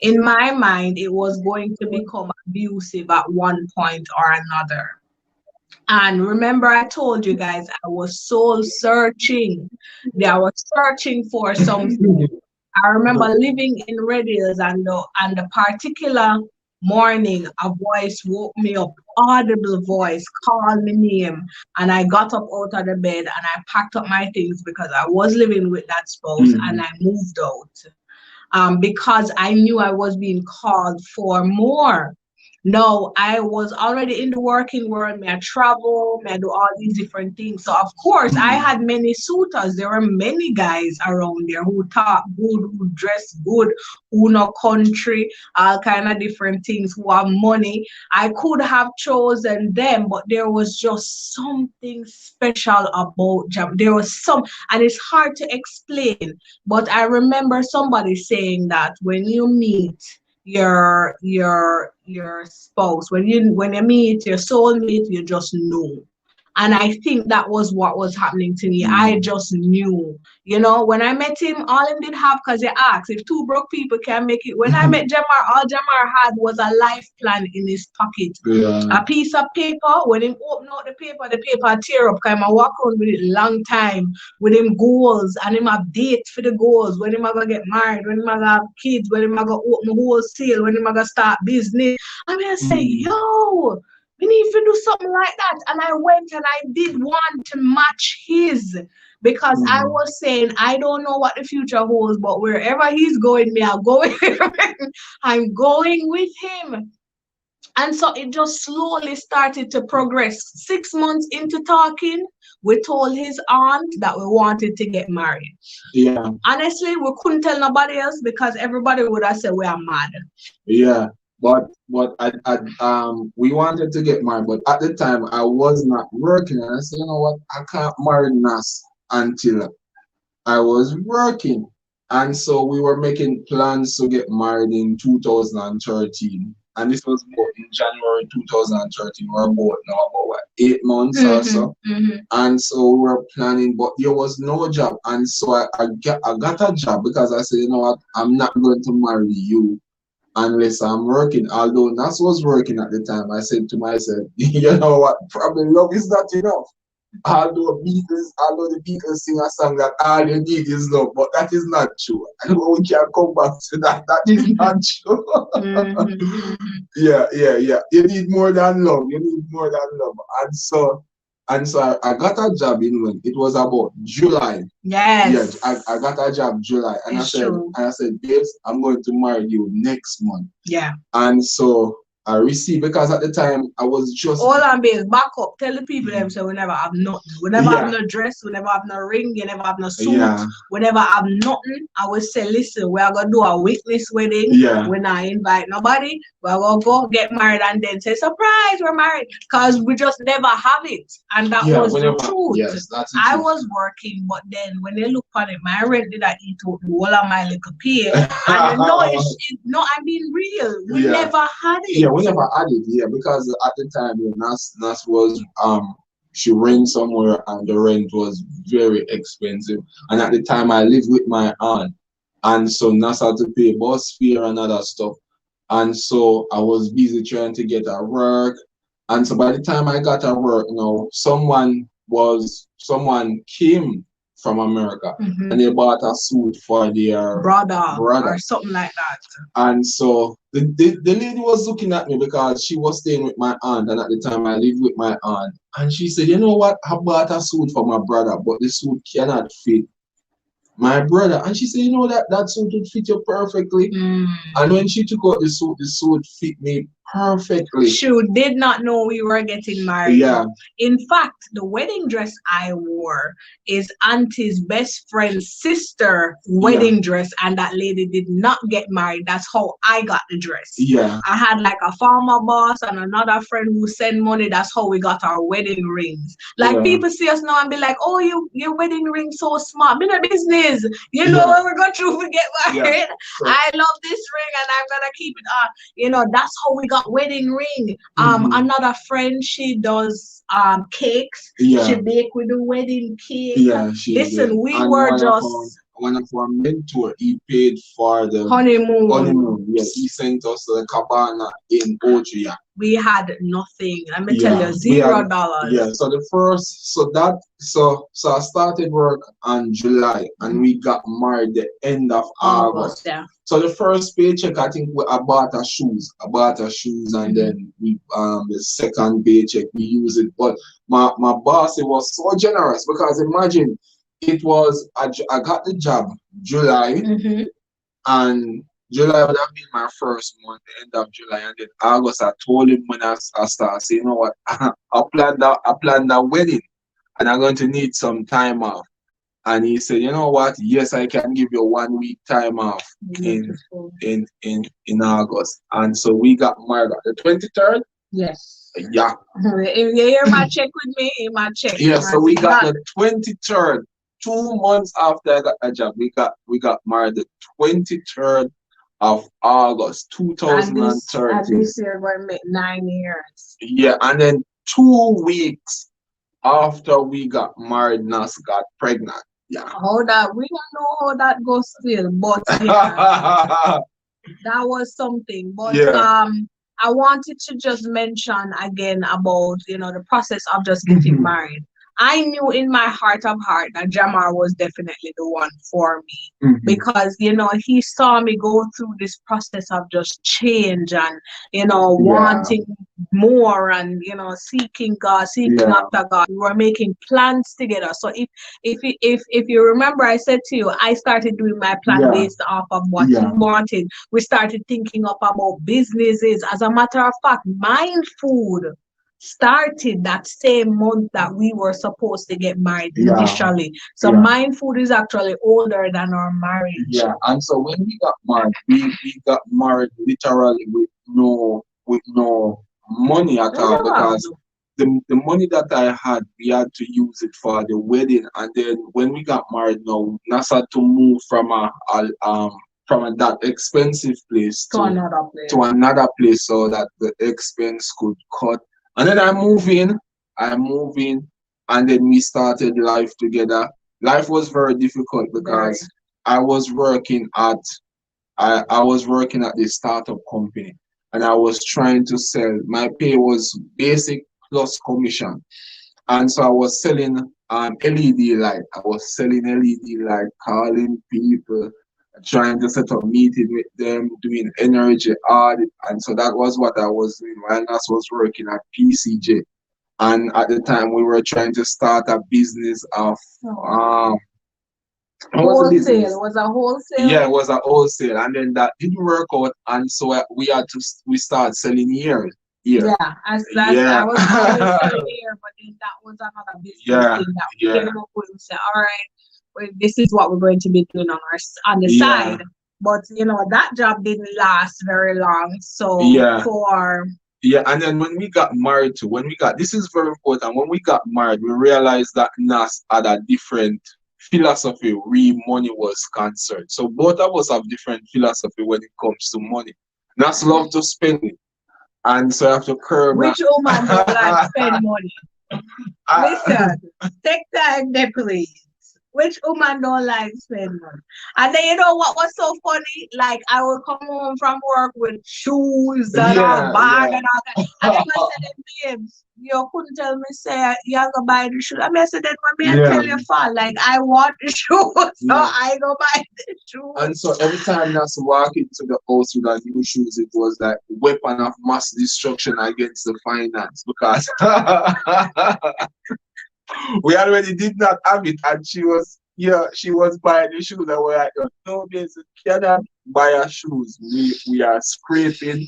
in my mind, it was going to become abusive at one point or another. And remember, I told you guys I was soul searching. I was searching for something. I remember living in Red Hills, and the particular morning, a voice woke me up, audible voice, called my name, and I got up out of the bed and I packed up my things because I was living with that spouse and I moved out because I knew I was being called for more. No, I was already in the working world. May I travel, may I do all these different things. So of course I had many suitors. There were many guys around there who talk good, who dress good, who know country, all kind of different things, who have money. I could have chosen them, but there was just something special about them. There was and it's hard to explain. But I remember somebody saying that when you meet your spouse, when you meet your soulmate, you just know. And I think that was what was happening to me. I just knew, when I met him, all him did have, because he asked if two broke people can make it. When I met Jamar, all Jamar had was a life plan in his pocket. A piece of paper. When him open out the paper tear up, because I walk around with it long time, with him goals, and him have dates for the goals, when him gonna get married, when him gonna have kids, when him gonna open wholesale, when him gonna start business. I say, yo, we need to do something like that. And I went and I did want to match his, because I was saying, I don't know what the future holds, but wherever he's going, me, I'll go with him. I'm going with him. And so it just slowly started to progress. 6 months into talking, we told his aunt that we wanted to get married. Yeah. Honestly, we couldn't tell nobody else because everybody would have said we are mad. Yeah. But we wanted to get married, but at the time I was not working, and I said, you know what, I can't marry Nas until I was working. And so we were making plans to get married in 2013. and this was about in January 2013. We're about now about what, 8 months or so. And so we were planning, but there was no job. And so I got a job because I said, you know what, I'm not going to marry you unless I'm working. Although Nas was working at the time, I said to myself, you know what, probably love is not enough. Although the Beatles sing a song that all you need is love, but that is not true. And we can come back to that. That is not true. Yeah. You need more than love. You need more than love. And so I got a job in when it was about July. Yes. Yeah, I got a job July, and I said, babes, I'm going to marry you next month. Yeah. And so I received, because at the time I was just all I'm being back up. Tell the people them so we never have nothing. We never have no dress, we never have no ring, you never have no suit, we never have nothing. I would say, listen, we are gonna do a witness wedding. We're not invite nobody. We're gonna go get married and then say, surprise, we're married. Because we just never have it. And that was the truth. Yes, that's I was working, but then when they look on it, my rent did I eat out the whole of my little pay. And no, I mean real. We never had it. Yeah, we never had it, because at the time Nas was she rent somewhere and the rent was very expensive. And at the time I lived with my aunt. And so Nas had to pay bus fare and other stuff. And so I was busy trying to get a work. And so by the time I got a work, someone came from America and they bought a suit for their brother or something like that. And so the lady was looking at me because she was staying with my aunt, and at the time I lived with my aunt. And she said, you know what, I bought a suit for my brother, but the suit cannot fit my brother. And she said, you know, that suit would fit you perfectly. And when she took out the suit fit me perfectly. She did not know we were getting married. Yeah. In fact, the wedding dress I wore is Auntie's best friend's sister wedding dress, and that lady did not get married. That's how I got the dress. Yeah. I had like a farmer boss and another friend who sent money. That's how we got our wedding rings. Like people see us now and be like, oh, your wedding ring so smart. Be a business. You know when we go through, we get married. Yeah. So, I love this ring and I'm gonna keep it on. You know, that's how we got wedding ring. Another friend, she does cakes. She bake with the wedding cake. Listen, we were just one of our mentor, he paid for the honeymoon. Yes, he sent us to the cabana in Austria. We had nothing. Let me tell you, $0. Yeah. So I started work on July and we got married the end of August. Yeah. So the first paycheck, I think I bought a shoes. And then we the second paycheck we used it. But my boss, it was so generous because imagine it was I got the job July and July would have been my first month, the end of July, and then August I told him when I started, say, you know what, I planned a wedding and I'm going to need some time off. And he said, you know what, yes, I can give you 1 week time off in August. And so we got married on the 23rd. Yes. Yeah. If you hear my check with me, in my check. Yeah, so we got the 23rd. 2 months after I got a job, we got married the 23rd of August 2013. And this year we're going to make 9 years. Yeah, and then 2 weeks after we got married, Nas got pregnant. Yeah. We don't know how that goes still, but that was something. But I wanted to just mention again about the process of just getting married. I knew in my heart of heart that Jamar was definitely the one for me because, he saw me go through this process of just change and, wanting more and, seeking God, seeking after God. We were making plans together. So if you remember, I said to you, I started doing my plan based off of what he wanted. We started thinking up about businesses. As a matter of fact, Mind Food started that same month that we were supposed to get married initially. So Mind Food is actually older than our marriage. Yeah, and so when we got married, we got married literally with no money at all because the money that I had, we had to use it for the wedding. And then when we got married, now Nas had to move from a from that expensive place To another place. to another place so that the expense could cut. And then I move in, and then we started life together. Life was very difficult because I was working at I was working at this startup company, and I was trying to sell. My pay was basic plus commission. And so I was selling LED light. I was selling LED light, calling people, trying to set up meeting with them, doing energy audit. And so that was what I was doing while I was working at PCJ. And at the time, we were trying to start a business of wholesale. Was a wholesale? Yeah, it was a wholesale, and then that didn't work out, and so we start selling here. Yeah, I was always selling here, but then that was another business thing that we came up with. We said, all right, well, this is what we're going to be doing on the side. But you know, that job didn't last very long. So and then when we got married this is very important. When we got married, we realized that Nas had a different philosophy where money was concerned. So both of us have different philosophy when it comes to money. Nas love to spend it, and so I have to curb. Which woman don't like spend money? Listen, take time there, please. Which woman don't like spend money? And then you know what was so funny? Like I would come home from work with shoes and a bag and all that. And then I said, babes, you couldn't tell me say you gonna buy the shoes. I mean, I said, then when me I tell you fall, like I want the shoes, so I go buy the shoes. And so every time Nas walk into the house with a new shoes, it was like weapon of mass destruction against the finance, because we already did not have it, and she was buying the shoes, and we're like, no, you cannot buy our shoes. We are scraping.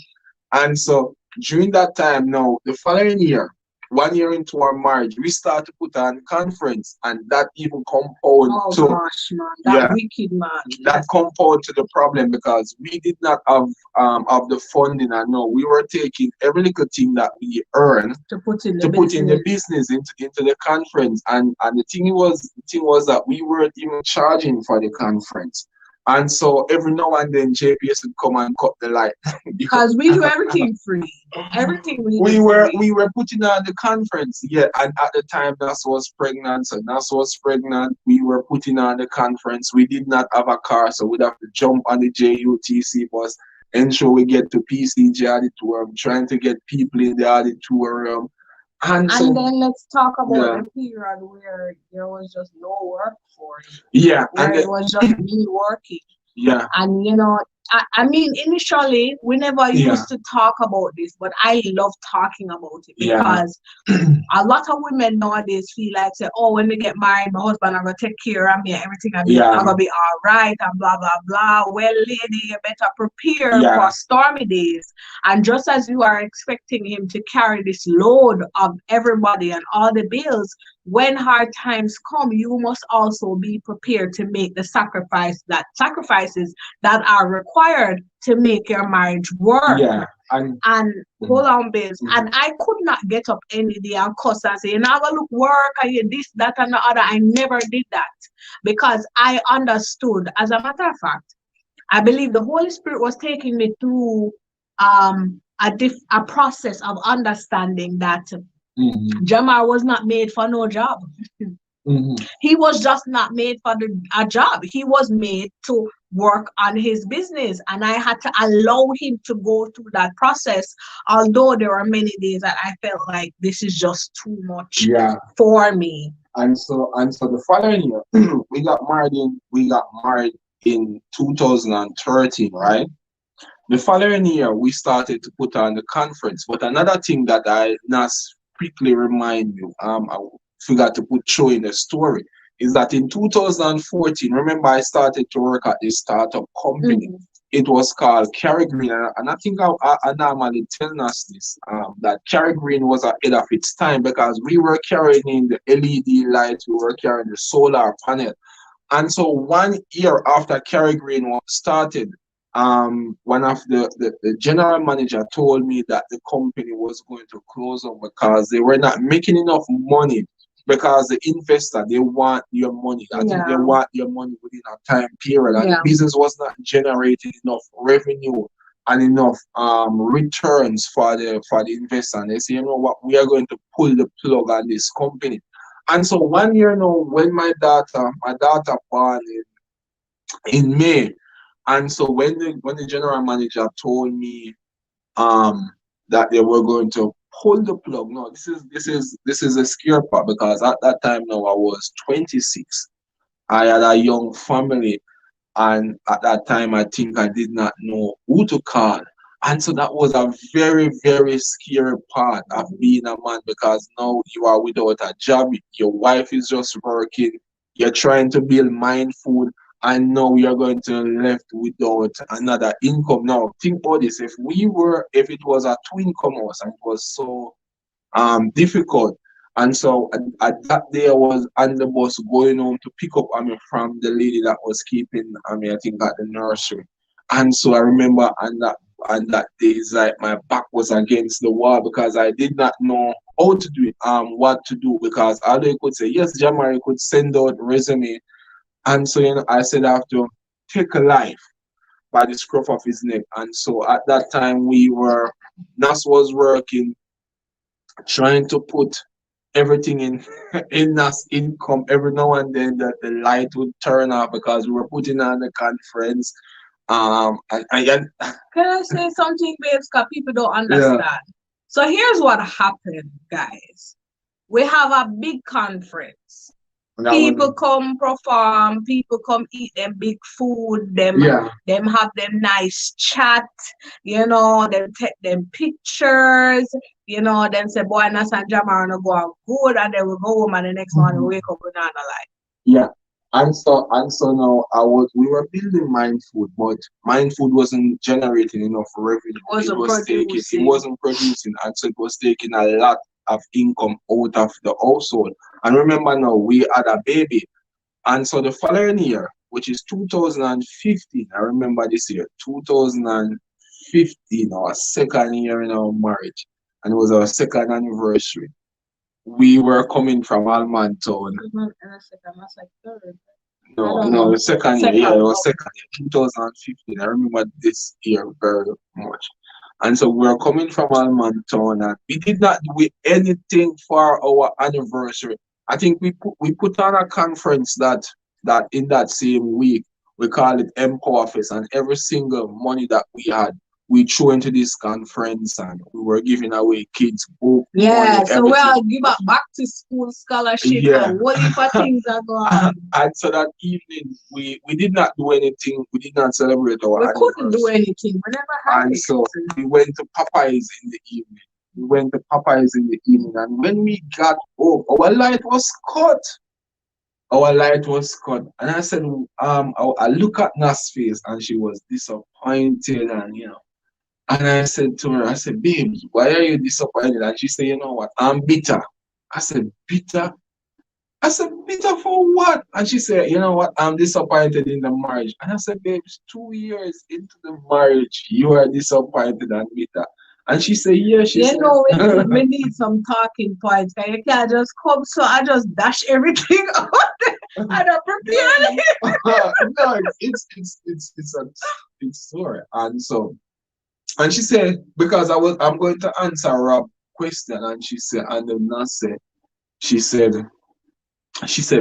And so during that time, now the following year, 1 year into our marriage, we start to put on conference, and that even compound wicked man. That compound to the problem, because we did not have the funding, and no, we were taking every little thing that we earn to put in the business into the conference, and the thing was that we weren't even charging for the conference. And so every now and then JPS would come and cut the light. Because we do everything free. Everything we were putting on the conference, and at the time Nas was pregnant, we were putting on the conference. We did not have a car, so we'd have to jump on the JUTC bus, ensure we get to PCJ auditorium, trying to get people in the auditorium. And then let's talk about the period where there was just no work for you. Yeah. And it was just me working. Yeah. And you know, I mean, initially we never used to talk about this, but I love talking about it because a lot of women nowadays feel like, say, oh, when we get married, my husband are gonna take care of me, everything I'm gonna be all right, and blah blah blah. Well, lady, you better prepare for stormy days. And just as you are expecting him to carry this load of everybody and all the bills, when hard times come, you must also be prepared to make the sacrifices that are required to make your marriage work. Yeah. And hold on, babes. And I could not get up any day and cuss and say, you know, look, work and you this, that, and the other. I never did that because I understood. As a matter of fact, I believe the Holy Spirit was taking me through a process of understanding that Jamar was not made for no job. He was just not made for a job. He was made to work on his business, and I had to allow him to go through that process, although there were many days that I felt like this is just too much for me. And so the following year we got married in 2013, right? The following year we started to put on the conference. But another thing that I Nas quickly remind you, I forgot to put show in the story, is that in 2014, remember I started to work at this startup company. It was called Carrie Green, and I think I normally tell us this, that Carrie Green was ahead of its time because we were carrying in the LED lights, we were carrying the solar panel. And so 1 year after Carrie Green was started, one of the general manager told me that the company was going to close up because they were not making enough money because the investor, they want your money. I think they Yeah. want your money within a time period, and the Yeah. business was not generating enough revenue and enough returns for the investor. And they say, you know what, we are going to pull the plug on this company. And so one year now, when my daughter born in May, and so when the general manager told me that they were going to pull the plug. No, this is a scare part, because at that time now I was 26. I had a young family, and at that time I think I did not know who to call. And so that was a very, very scary part of being a man, because now you are without a job, your wife is just working, you're trying to build mind food, and now you're going to left without another income. Now think about this. If it was a two income house and it was so difficult. And so at that day, I was on the bus going home to pick up from the lady that was keeping I think at the nursery. And so I remember on that day, it's like my back was against the wall, because I did not know how to do it, what to do, because all they could say, yes, Jamari could send out resume. And so I said I have to take a life by the scruff of his neck. And so at that time, Nas was working, trying to put everything in in Nas income. Every now and then the light would turn off, because we were putting on the conference. And Can I say something, babes? Because people don't yeah, understand. So here's what happened, guys. We have a big conference. and that was, People come perform, people come eat them big food, yeah, them have them nice chat, them take them pictures, them say boy Nas and Jamar no go out good, and then we go home and the next morning we wake up with another life. yeah. And so now we were building mind food, but mind food wasn't generating enough revenue. It wasn't producing, and so it was taking a lot of income out of the household. And remember now, we had a baby. And so the following year, which is 2015, I remember this year, 2015, our second year in our marriage, and it was our second anniversary. We were coming from Almantown. No, the second year, yeah, it was second year, 2015. I remember this year very much. And so we were coming from Almantown, and we did not do anything for our anniversary. I think we put on a conference that in that same week, we call it Empower Fest, and every single money that we had, we threw into this conference, and we were giving away kids book Yeah, money, so we everything. all give up back to school scholarship Yeah. and what if things are going. And so that evening, we did not do anything. We did not celebrate our We couldn't do anniversary. anything. We never had And it. so we went to Popeyes in the evening. And when we got home, our light was cut. And I said, I look at Na's face, and she was disappointed, and I said to her, I said, babe, why are you disappointed? And she said, you know what, I'm bitter. I said, bitter? I said, bitter for what? And she said, you know what, I'm disappointed in the marriage. And I said, babe, it's 2 years into the marriage, you are disappointed and bitter. And she said, yeah, she said. We need some talking points. You can't just come, so I just dash everything out there. I don't prepare it. No, it's sorry. And she said, because I'm going to answer Rob's question, and she said, and then Nas said, she said,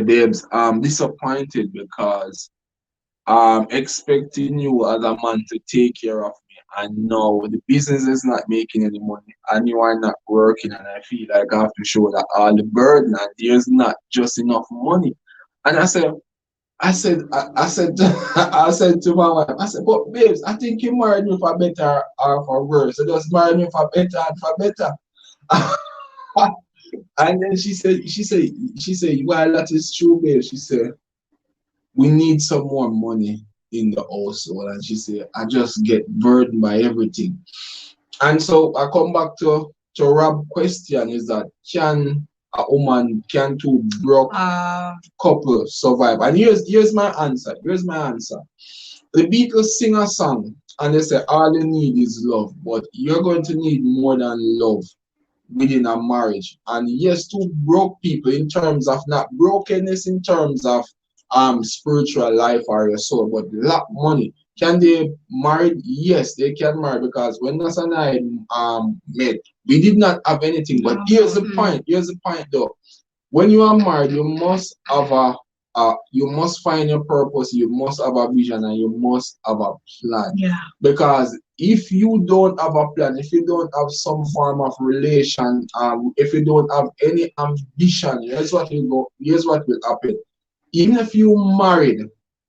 babes, I'm disappointed because I'm expecting you as a man to take care of me, and now the business is not making any money, and you are not working, and I feel like I have to show that all the burden, and there's not just enough money. And I said, I said to my wife, I said, but babes, I think you married me for better or for worse. So just marry me for better and for better. And then she said, well, that is true, babe. She said, we need some more money in the household. And she said, I just get burdened by everything. And so I come back to Rob's question, is that can two broke couple survive? And here's my answer. The Beatles sing a song and they say all you need is love, but you're going to need more than love. within a marriage. And yes, two broke people in terms of not brokenness in terms of spiritual life or your soul, but lack money. Can they marry? Yes, they can marry because when Nas and I met, we did not have anything. But here's the point. Here's the point though. When you are married, you must have you must find your purpose, you must have a vision, and you must have a plan. Yeah. Because if you don't have a plan, if you don't have some form of relation, if you don't have any ambition, here's what will happen. Even if you married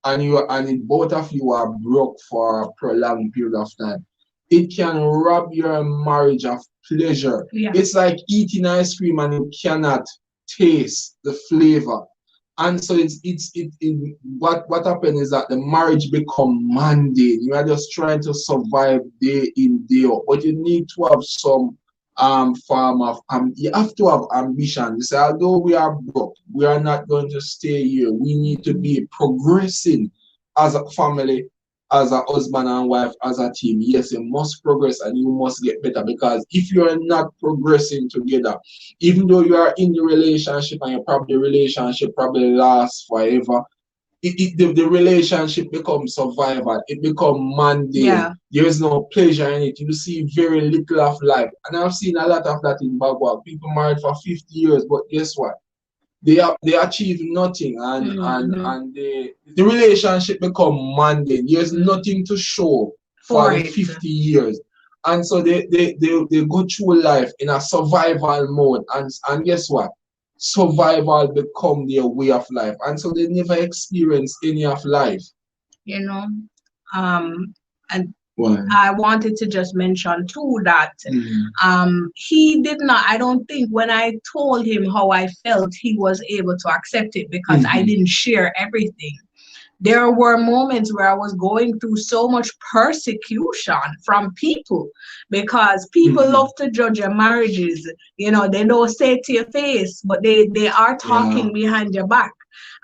and both of you are broke for a prolonged period of time, it can rob your marriage of pleasure. Yeah. It's like eating ice cream and you cannot taste the flavor. And so what happened is that the marriage become mundane. You are just trying to survive day in, day out. But you need to have some form of you have to have ambition. You say, although we are broke, we are not going to stay here. We need to be progressing as a family, as a husband and wife, as a team. Yes, you must progress and you must get better, because if you are not progressing together, even though you are in the relationship and the relationship probably lasts forever, the relationship becomes survival. It becomes mundane. Yeah. There is no pleasure in it. You see very little of life. And I've seen a lot of that in Bagua. People married for 50 years, but guess what? They achieve nothing, and the relationship become mundane. There's nothing to show for the 50 years. And so they go through life in a survival mode, and guess what? Survival become their way of life, and so they never experience any of life. You know, and Wow. I wanted to just mention too that he did not, I don't think when I told him how I felt, he was able to accept it because I didn't share everything. There were moments where I was going through so much persecution from people because people love to judge your marriages. You know, they don't say it to your face, but they are talking behind your back.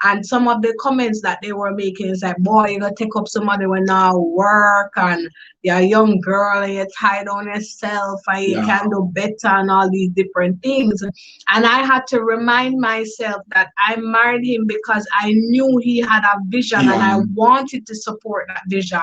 And some of the comments that they were making is like, boy, you're going to take up somebody when now work and you're a young girl and you're tied on yourself and you can do better and all these different things. And I had to remind myself that I married him because I knew he had a vision and I wanted to support that vision.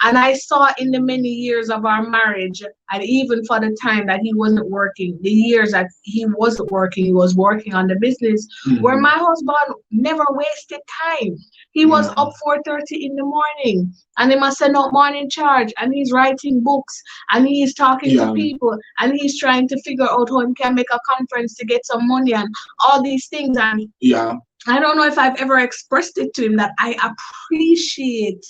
And I saw in the many years of our marriage, and even for the time that he wasn't working, the years that he wasn't working, he was working on the business, where my husband never wasted time. He was up 4:30 in the morning and he must send out morning charge and he's writing books and he's talking to people and he's trying to figure out how he can make a conference to get some money and all these things. And I don't know if I've ever expressed it to him that I appreciate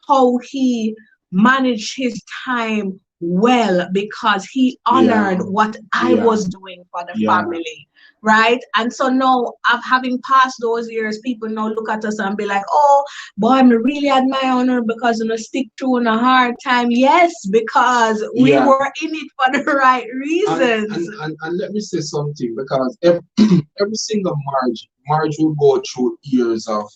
how he managed his time well because he honored what I was doing for the family. Right? And so now, having passed those years, people now look at us and be like, oh, boy, I really admire her because you know, stick through in a hard time. Yes, because we were in it for the right reasons. And let me say something, because every single marriage will go through years of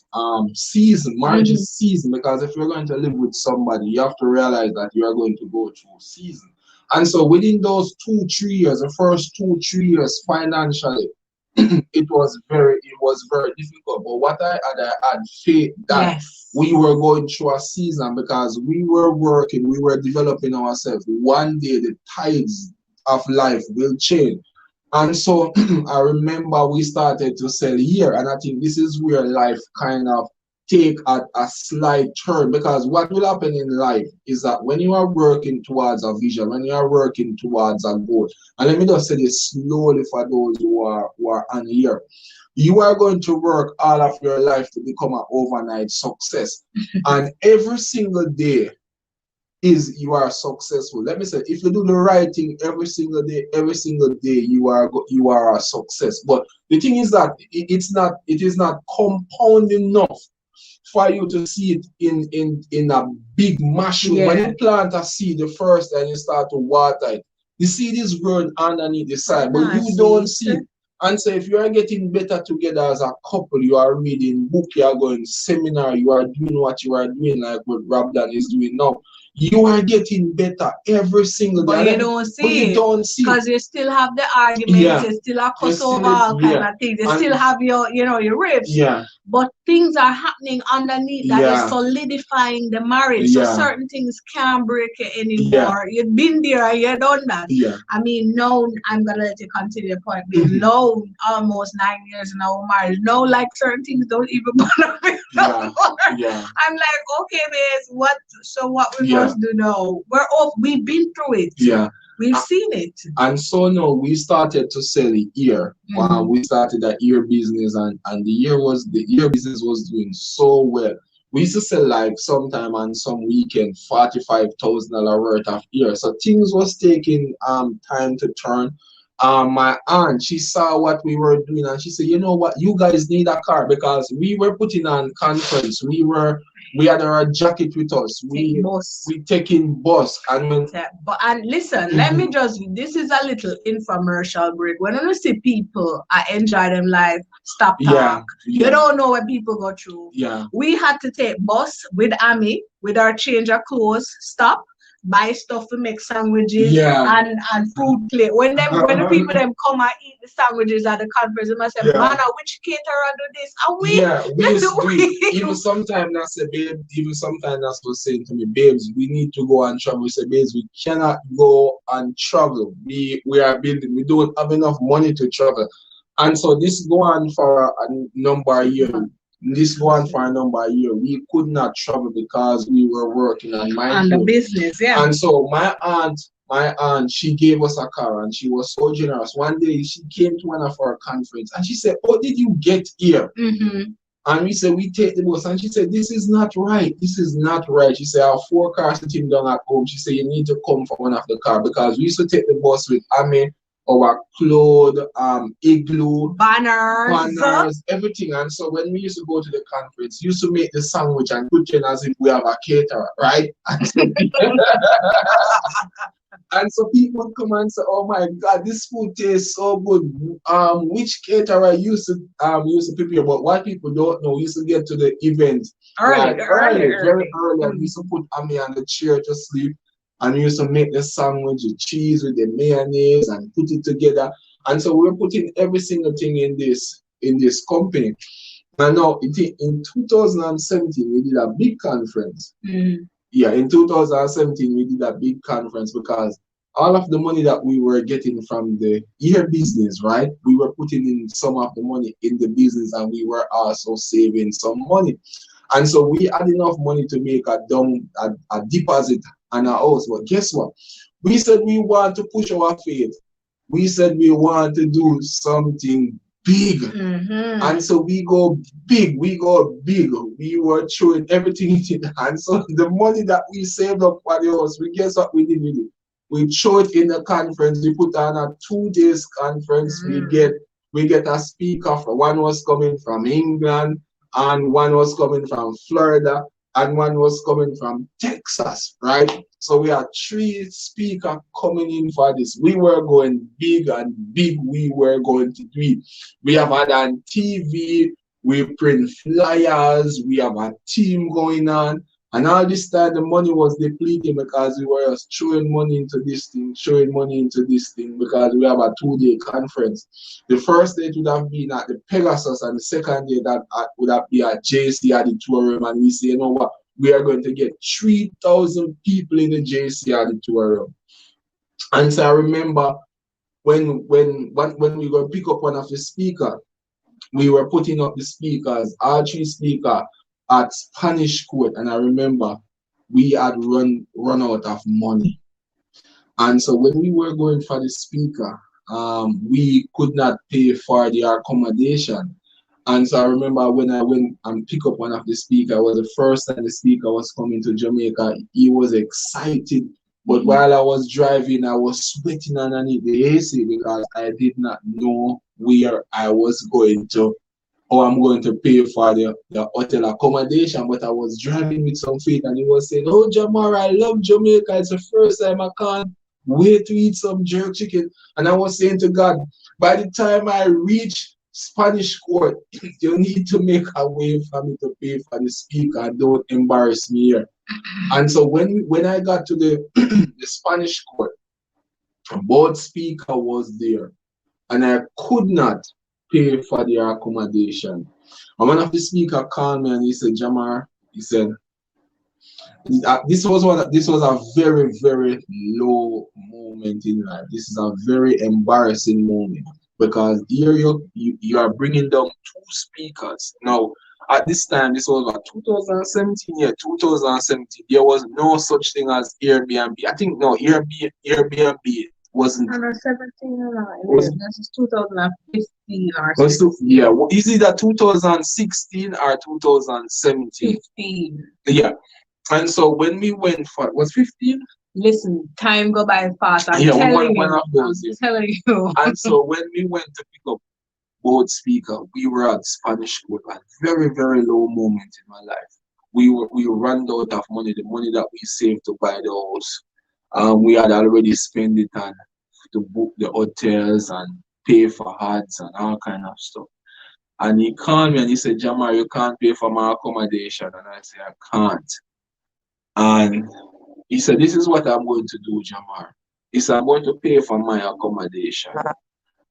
season. Marriage is season, because if you're going to live with somebody, you have to realize that you are going to go through season. And so within those 2-3 years, the first 2-3 years financially, it was very difficult. But what I had faith that we were going through a season because we were working, we were developing ourselves. One day the tides of life will change. And so I remember we started to sell here, and I think this is where life kind of take a slight turn, because what will happen in life is that when you are working towards a vision, when you are working towards a goal, and let me just say this slowly for those who are on here, you are going to work all of your life to become an overnight success. And every single day you are successful. Let me say, if you do the right thing every single day, you are a success. But the thing is that it is not compound enough for you to see it in a big mushroom. When you plant a seed the first and you start to water it, the seed is growing underneath the side, but you don't see it. And so if you are getting better together as a couple, you are reading book, you are going seminar, you are doing what you are doing, like what Robdon is doing now. You are getting better every single day. But you don't But see you it. don't see it. Because you still have the arguments, Yeah. you still have You cuss still- over all kind yeah. of things. You And- still have your, your ribs. Yeah. But things are happening underneath that Yeah. is solidifying the marriage. So Yeah. certain things can't break it anymore. You've been there and you've done that. Yeah. I mean, no, I'm gonna let you continue the point. Babe. No, almost 9 years in our marriage. No, like certain things don't even bother me no Yeah. more. Yeah. I'm like, okay, babes, what we Yeah. must do now? We're off, we've been through it. Yeah. We've seen it. And so now we started to sell ear. Mhm. We started the ear business, and the ear business was doing so well. We used to sell like sometime on some weekend $45,000 worth of ear. So things was taking time to turn. My aunt, she saw what we were doing and she said, you know what, you guys need a car, because we were putting on conference. We had our jacket with us. Take bus. We taking bus, and when Yeah, but and listen, let me just, this is a little infomercial break. When you see people I enjoy them life, stop talk. yeah. You don't know what people go through. Yeah. We had to take bus with Amy, with our change of clothes, stop, buy stuff to make sandwiches Yeah. and fruit plate. When the people them come and eat the sandwiches at the conference, they must say, Yeah. man, which caterer do this? And we We used to do it. we- Even sometimes I say, babe, that's what saying to me, babes, we need to go and travel. We say, babes, we cannot go and travel. We are building, we don't have enough money to travel. And so this go on for a number of years. This go on for a number of years. We could not travel because we were working on my and the business, yeah. And so my aunt, she gave us a car and she was so generous. One day she came to one of our conference and she said, "How did you get here?" Mm-hmm. And we said, "We take the bus." And she said, "This is not right. This is not right." She said, "I have 4 cars sitting down at home." She said, "You need to come for one of the car," because we used to take the bus with Ame, our clothes, igloo, banners, everything. And so when we used to go to the conference, we used to make the sandwich and put in as if we have a caterer, right? And so people would come and say, "Oh my God, this food tastes so good. Which caterer used to prepare?" But what people don't know, we used to get to the event early. very early. And we used to put Amy on the chair to sleep, and we used to make the sandwich, the cheese with the mayonnaise, and put it together. And so we were putting every single thing in this company. And now in 2017 we did a big conference. Mm-hmm. Yeah, in 2017 we did a big conference because all of the money that we were getting from the ear business, right? We were putting in some of the money in the business, and we were also saving some money. And so we had enough money to make a deposit on our house. But guess what? We said we want to push our faith. We said we want to do something big. Mm-hmm. And so we go big. We were throwing everything in. And so the money that we saved up for the house, guess what we did with it? We throw it in the conference. We put on a 2 days conference. Mm-hmm. We get a speaker. One was coming from England, and one was coming from Florida, and one was coming from Texas, right? So we had 3 speakers coming in for this. We were going big and big. We were going to do it. We have had on TV. We print flyers. We have a team going on. And all this time, the money was depleting because we were just throwing money into this thing, because we have a 2-day conference. The first day would have been at the Pegasus, and the second day that would have been at JC Auditorium. And we say, you know what, we are going to get 3,000 people in the JC Auditorium. And so I remember when we were going to pick up one of the speakers, we were putting up the speakers, all 3 speakers, at Spanish Court, and I remember we had run out of money. And so when we were going for the speaker, we could not pay for the accommodation. And so I remember when I went and pick up one of the speakers, it was the first time the speaker was coming to Jamaica. He was excited. But while I was driving, I was sweating underneath the AC because I did not know where I was going to, or I'm going to pay for the hotel accommodation. But I was driving with some faith, and he was saying, "Oh, Jamar, I love Jamaica. It's the first time I come wait to eat some jerk chicken. And I was saying to God, by the time I reach Spanish court, you need to make a way for me to pay for the speaker. Don't embarrass me here. And so when I got to the, the Spanish court, both speaker was there, and I could not pay for their accommodation. And one of the speaker called me and he said, Jamar, he said, this was a very, very low moment in life. This is a very embarrassing moment because here you are bringing down two speakers. Now, at this time, this was about 2017, yeah, 2017. There was no such thing as Airbnb. I think no, Airbnb wasn't. Under 17 Was, this is 2015 or was 16. yeah, is it that 2016 or 2017? 15. Yeah. And so when we went for was 15? Listen, time go by fast. I'm Yeah, telling one you. of those. Yeah. I'm telling you. And so when we went to pick up both speaker, we were at Spanish Court, a very, very low moment in my life. We ran out of money, the money that we saved to buy the house. We had already spent it on to book the hotels and pay for ads and all kind of stuff. And he called me and he said, Jamar, you can't pay for my accommodation. And I said, I can't. And he said, this is what I'm going to do, Jamar. He said, I'm going to pay for my accommodation.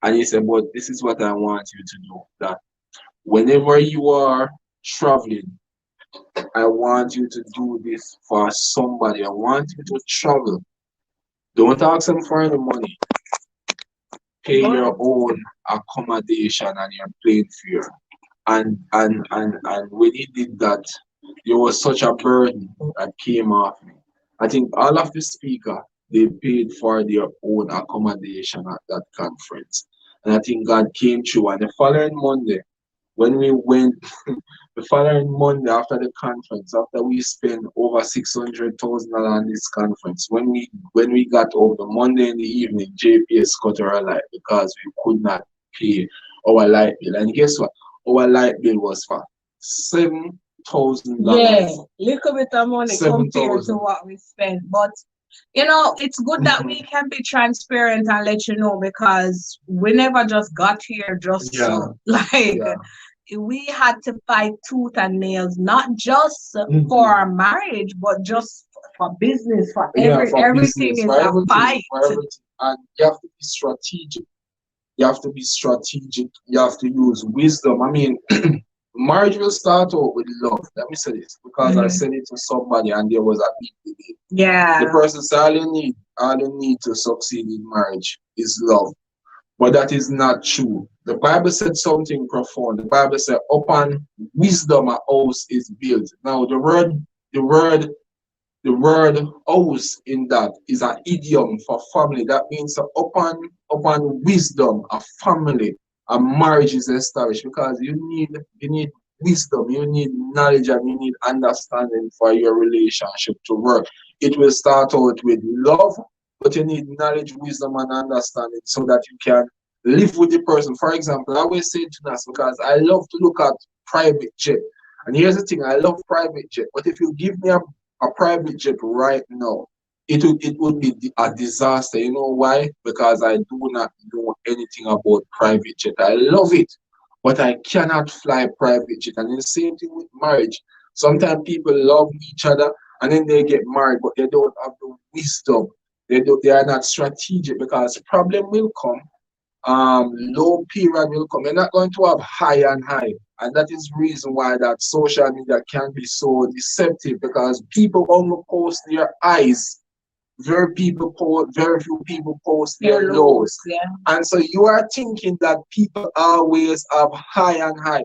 And he said, but this is what I want you to do, that whenever you are traveling, I want you to do this for somebody. I want you to travel. Don't ask them for any money. Pay your own accommodation and your plane fare. And when he did that, there was such a burden that came off me. I think all of the speaker, they paid for their own accommodation at that conference. And I think God came through. And the following Monday, when we went, the following Monday after the conference, after we spent over $600,000 on this conference, when we got over the Monday in the evening, JPS cut our light because we could not pay our light bill. And guess what? Our light bill was for $7,000. Yeah, little bit of money 7,000. compared to what we spent. But you know, it's good that we can be transparent and let you know because we never just got here just so. Like we had to fight tooth and nails, not just for our marriage, but just for business, for everything business, is for a everything, fight. for everything. And you have to be strategic. You have to be strategic. You have to use wisdom. I mean, marriage will start out with love. Let me say this because I said it to somebody and there was a big debate. Yeah. The person said all you need to succeed in marriage is love. But that is not true. The Bible said something profound. The Bible said, upon wisdom a house is built. Now the word house in that is an idiom for family. That means upon wisdom, a family, a marriage is established because you need wisdom, you need knowledge, and you need understanding for your relationship to work. It will start out with love, but you need knowledge, wisdom, and understanding so that you can live with the person. For example, I always say to us because I love to look at private jet. And here's the thing, I love private jet, but if you give me a private jet right now, it would be a disaster. You know why? Because I do not know anything about private jet. I love it, but I cannot fly private jet. And the same thing with marriage. Sometimes people love each other and then they get married, but they don't have the wisdom. They are not strategic because problem will come. Low period will come. You're not going to have high and high. And that is the reason why that social media can be so deceptive because people only post their highs. Very few people post their lows. Yeah. And so you are thinking that people always have high and high.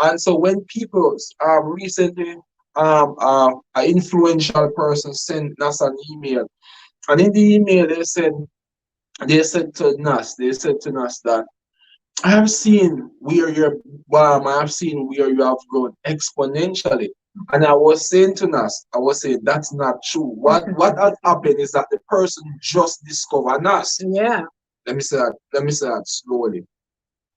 And so when people recently an influential person sent us an email, and in the email they said to us that I have seen where you have grown exponentially. And I was saying to Nas, that's not true. What had happened is that the person just discovered Nas. Yeah. Let me say that slowly.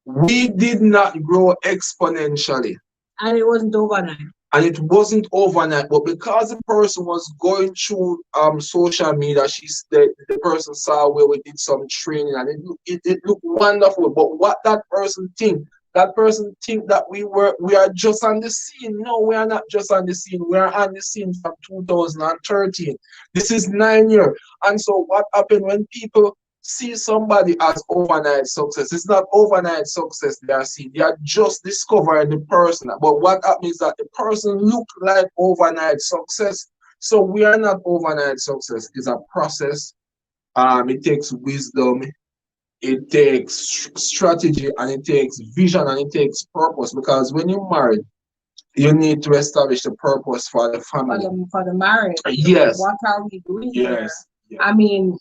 We did not grow exponentially. And it wasn't overnight. And it wasn't overnight, but because the person was going through social media, the person saw where we did some training, and it looked wonderful. But what that person think that we are just on the scene. No, we are not just on the scene. We are on the scene from 2013. This is 9 years. And so what happened when people see somebody as overnight success? It's not overnight success they are seeing. They are just discovering the person. But what happens is that the person look like overnight success. So we are not overnight success. It's a process. It takes wisdom, it takes strategy, and it takes vision, and it takes purpose. Because when you marry, you need to establish the purpose for the family. For the marriage. Yes. What are we doing here? Yes. Yes. I mean,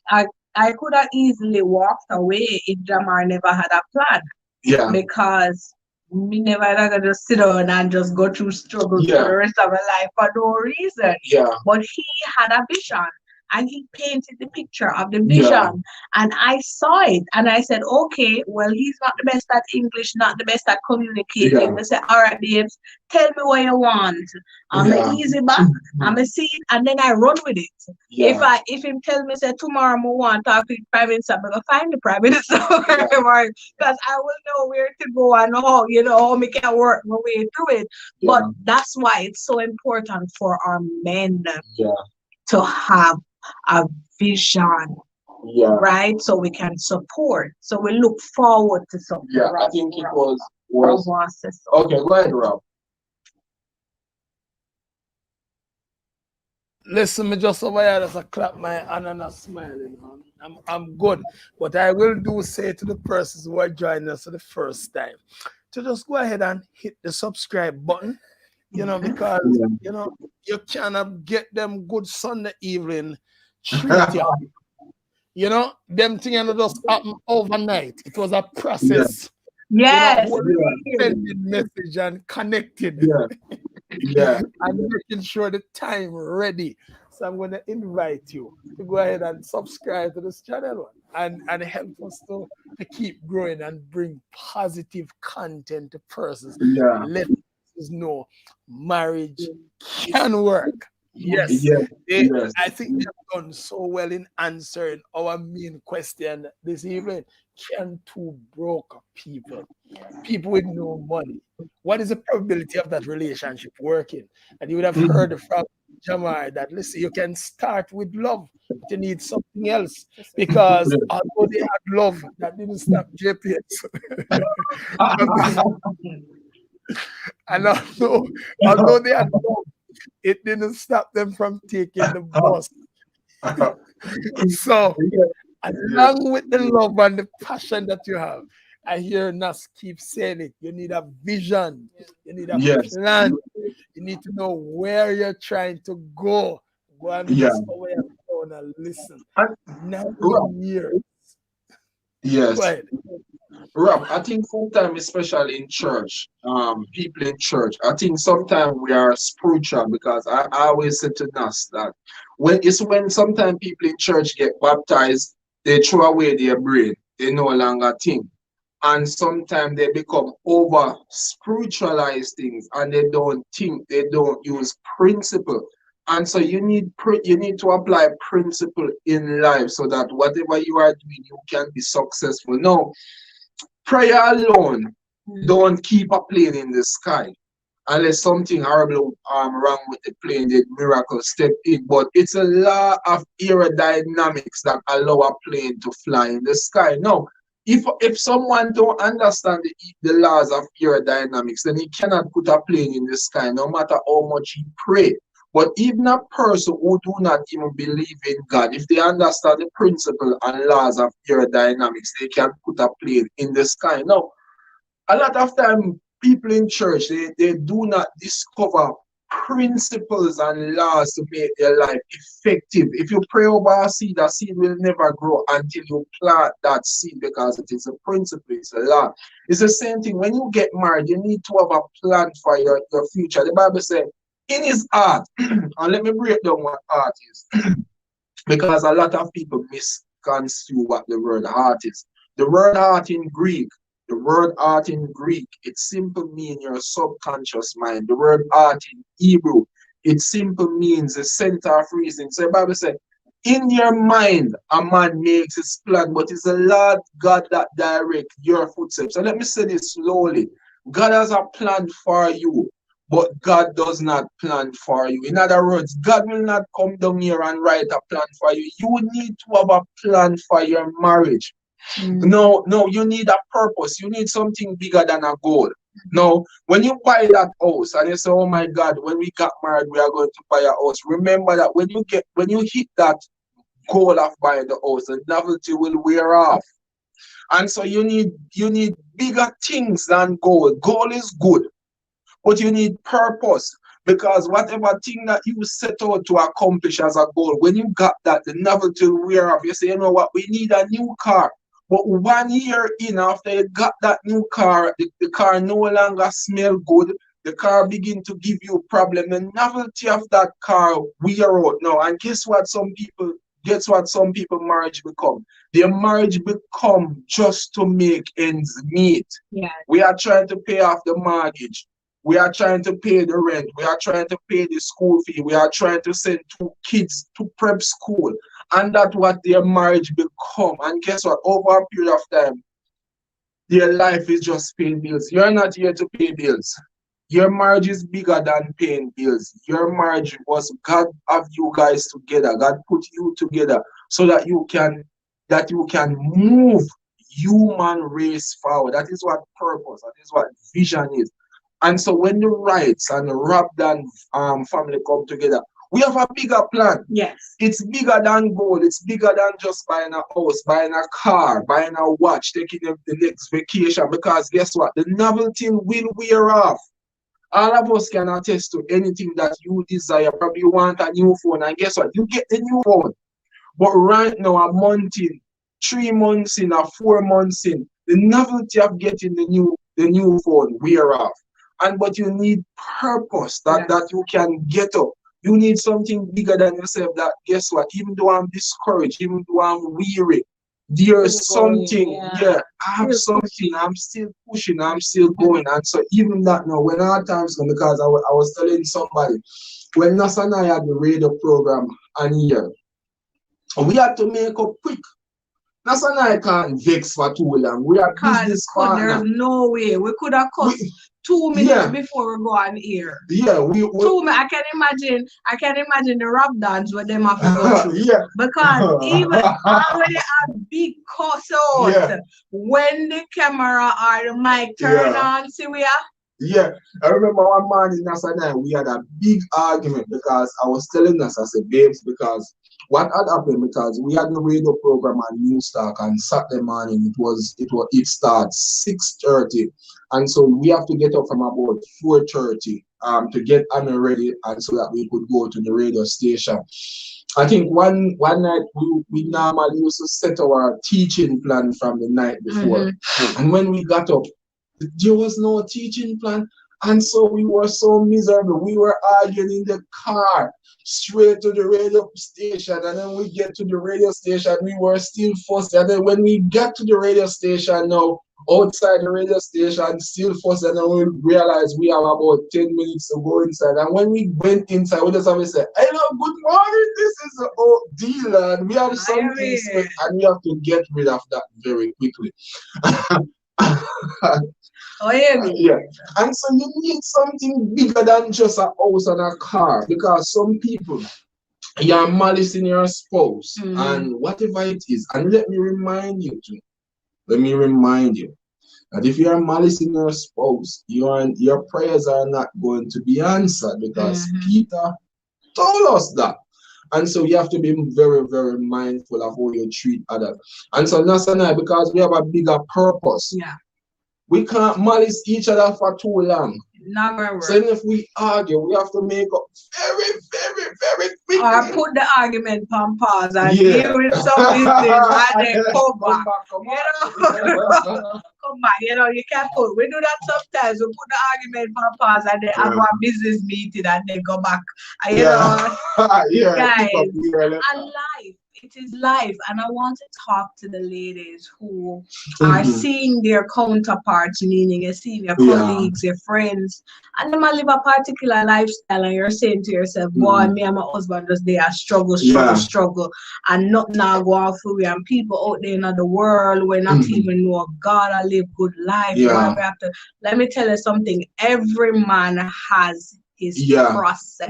I could have easily walked away if Jamar never had a plan. Yeah. Because me never gonna just sit down and just go through struggles for the rest of my life for no reason. Yeah. But he had a vision, and he painted the picture of the vision, and I saw it, and I said, okay, well, he's not the best at English, not the best at communicating. I said, all right, babes, tell me what you want. I'm easy back, I'm a see it, and then I run with it. If him tell me, say, tomorrow I want to talk to the prime minister, I'm gonna find the prime minister, because I will know where to go and how, how me can work my way through it. But that's why it's so important for our men to have a vision, right? So we can support. So we look forward to something. Yeah, I think it was okay. Go ahead, Rob. Listen, me just over here as I clap my hand and I'm smiling. I'm good. But I will say to the persons who are joining us for the first time to just go ahead and hit the subscribe button. Because you cannot get them good Sunday evening treat you. Them things just happen overnight. It was a process. Yes. Sending message and connected. And making sure the time ready. So I'm going to invite you to go ahead and subscribe to this channel and help us to keep growing and bring positive content to persons. Let us know marriage can work. Yes. I think they've done so well in answering our main question this evening. Can two broke people with no money, what is the probability of that relationship working? And you would have heard from Jamar that, listen, you can start with love, but you need something else. Because although they had love, that didn't stop JPS. And although they had love, it didn't stop them from taking the bus. So, along with the love and the passion that you have, I hear Nas keep saying it. You need a vision. You need a plan. You need to know where you're trying to go. Go and listen. 9 years. Yes. Go ahead. Rob, I think sometimes, especially in church, people in church, I think sometimes we are spiritual, because I always say to Nas that when sometimes people in church get baptized, they throw away their brain. They no longer think. And sometimes they become over spiritualized things, and they don't think, they don't use principle. And so you need to apply principle in life so that whatever you are doing, you can be successful. Now, prayer alone don't keep a plane in the sky. Unless something horrible wrong with the plane, the miracle step in. But it's a law of aerodynamics that allow a plane to fly in the sky. Now, if someone don't understand the laws of aerodynamics, then he cannot put a plane in the sky, no matter how much he pray. But even a person who do not even believe in God, if they understand the principle and laws of aerodynamics, they can put a plane in the sky. Now, a lot of time, people in church, they do not discover principles and laws to make their life effective. If you pray over a seed will never grow until you plant that seed, because it is a principle, it's a law. It's the same thing. When you get married, you need to have a plan for your future. The Bible says, in his heart, and let me break down what heart is, because a lot of people misconstrue what the word heart is. The word heart in Greek The word heart in Greek, it simply means your subconscious mind. The word heart in Hebrew, it simply means the center of reason. So the Bible says, in your mind, a man makes his plan, but it's the Lord God that directs your footsteps. So let me say this slowly. God has a plan for you, but God does not plan for you. In other words, God will not come down here and write a plan for you. You need to have a plan for your marriage. No, you need a purpose. You need something bigger than a goal. No, when you buy that house and you say, oh my God, when we got married, we are going to buy a house. Remember that when you hit that goal of buying the house, the novelty will wear off. And so you need bigger things than goal. Goal is good, but you need purpose. Because whatever thing that you set out to accomplish as a goal, when you got that, the novelty will wear off. You say, you know what, we need a new car. But 1 year in, after you got that new car, the car no longer smell good. The car begin to give you a problem. The novelty of that car wear out now. And guess what some people marriage become? Their marriage become just to make ends meet. Yeah. We are trying to pay off the mortgage. We are trying to pay the rent. We are trying to pay the school fee. We are trying to send 2 kids to prep school. And that's what their marriage become. And guess what? Over a period of time, their life is just paying bills. You're not here to pay bills. Your marriage is bigger than paying bills. Your marriage was God have you guys together. God put you together so that you can move human race forward. That is what purpose, that is what vision is. And so when the Wrights and the Robdon family come together, we have a bigger plan. Yes. It's bigger than gold. It's bigger than just buying a house, buying a car, buying a watch, taking the next vacation. Because guess what? The novelty will wear off. All of us can attest to anything that you desire. Probably you want a new phone, and guess what? You get the new phone. But right now, a month in, 3 months in, or 4 months in, the novelty of getting the new phone wear off. But you need purpose that you can get up. You need something bigger than yourself. That guess what? Even though I'm discouraged, even though I'm weary, there's something. I have something. I'm still pushing. I'm still going. And so even that now, when our times come, because I was telling somebody, when Nasa and I had the radio program and here, we had to make up quick. Nasa and I can't vex for too long. We are business partner. There's no way. We could have cut 2 minutes before we go on air. Yeah, 2 minutes. I can imagine the Robdons with them have to go through. Because even already a big cuss out when the camera or the mic turn on, see we are. Yeah, I remember one morning, Nasa and I, we had a big argument because I was telling us, I said, babes, because what had happened, because we had the radio program on Newstalk on Saturday morning, it starts 6:30, and so we have to get up from about 4:30 to get Anna ready, and so that we could go to the radio station. I think one night we normally used to set our teaching plan from the night before, and when we got up, there was no teaching plan, and so we were so miserable. We were arguing in the car straight to the radio station, and then we get to the radio station, we were still fussed. And then when we get to the radio station now, outside the radio station, still fussed, and then we realized we have about 10 minutes to go inside. And when we went inside, we just have to say, hello, good morning, this is the old deal, and we have something, and we have to get rid of that very quickly. And so you need something bigger than just a house and a car, because some people, you're malice in your spouse and whatever it is. And let me remind you that if you're malice in your spouse, your prayers are not going to be answered, because Peter told us that. And so you have to be very, very mindful of how you treat others. And so Nasa and I, because we have a bigger purpose, we can't malice each other for too long. Never. So if we argue, we have to make up very, very, very quickly. Or put the argument on pause and deal with something and then come back. Come back. You can't put. We do that sometimes. We put the argument on pause and then have a business meeting and then go back. And, guys, and life it is life. And I want to talk to the ladies who are seeing their counterparts, meaning you're seeing your colleagues, your friends, and they might live a particular lifestyle, and you're saying to yourself, boy, me and my husband just they are struggle, and not now go out for we, and people out there in the world will not even know God and live good life. Why we have to, let me tell you something, every man has his process.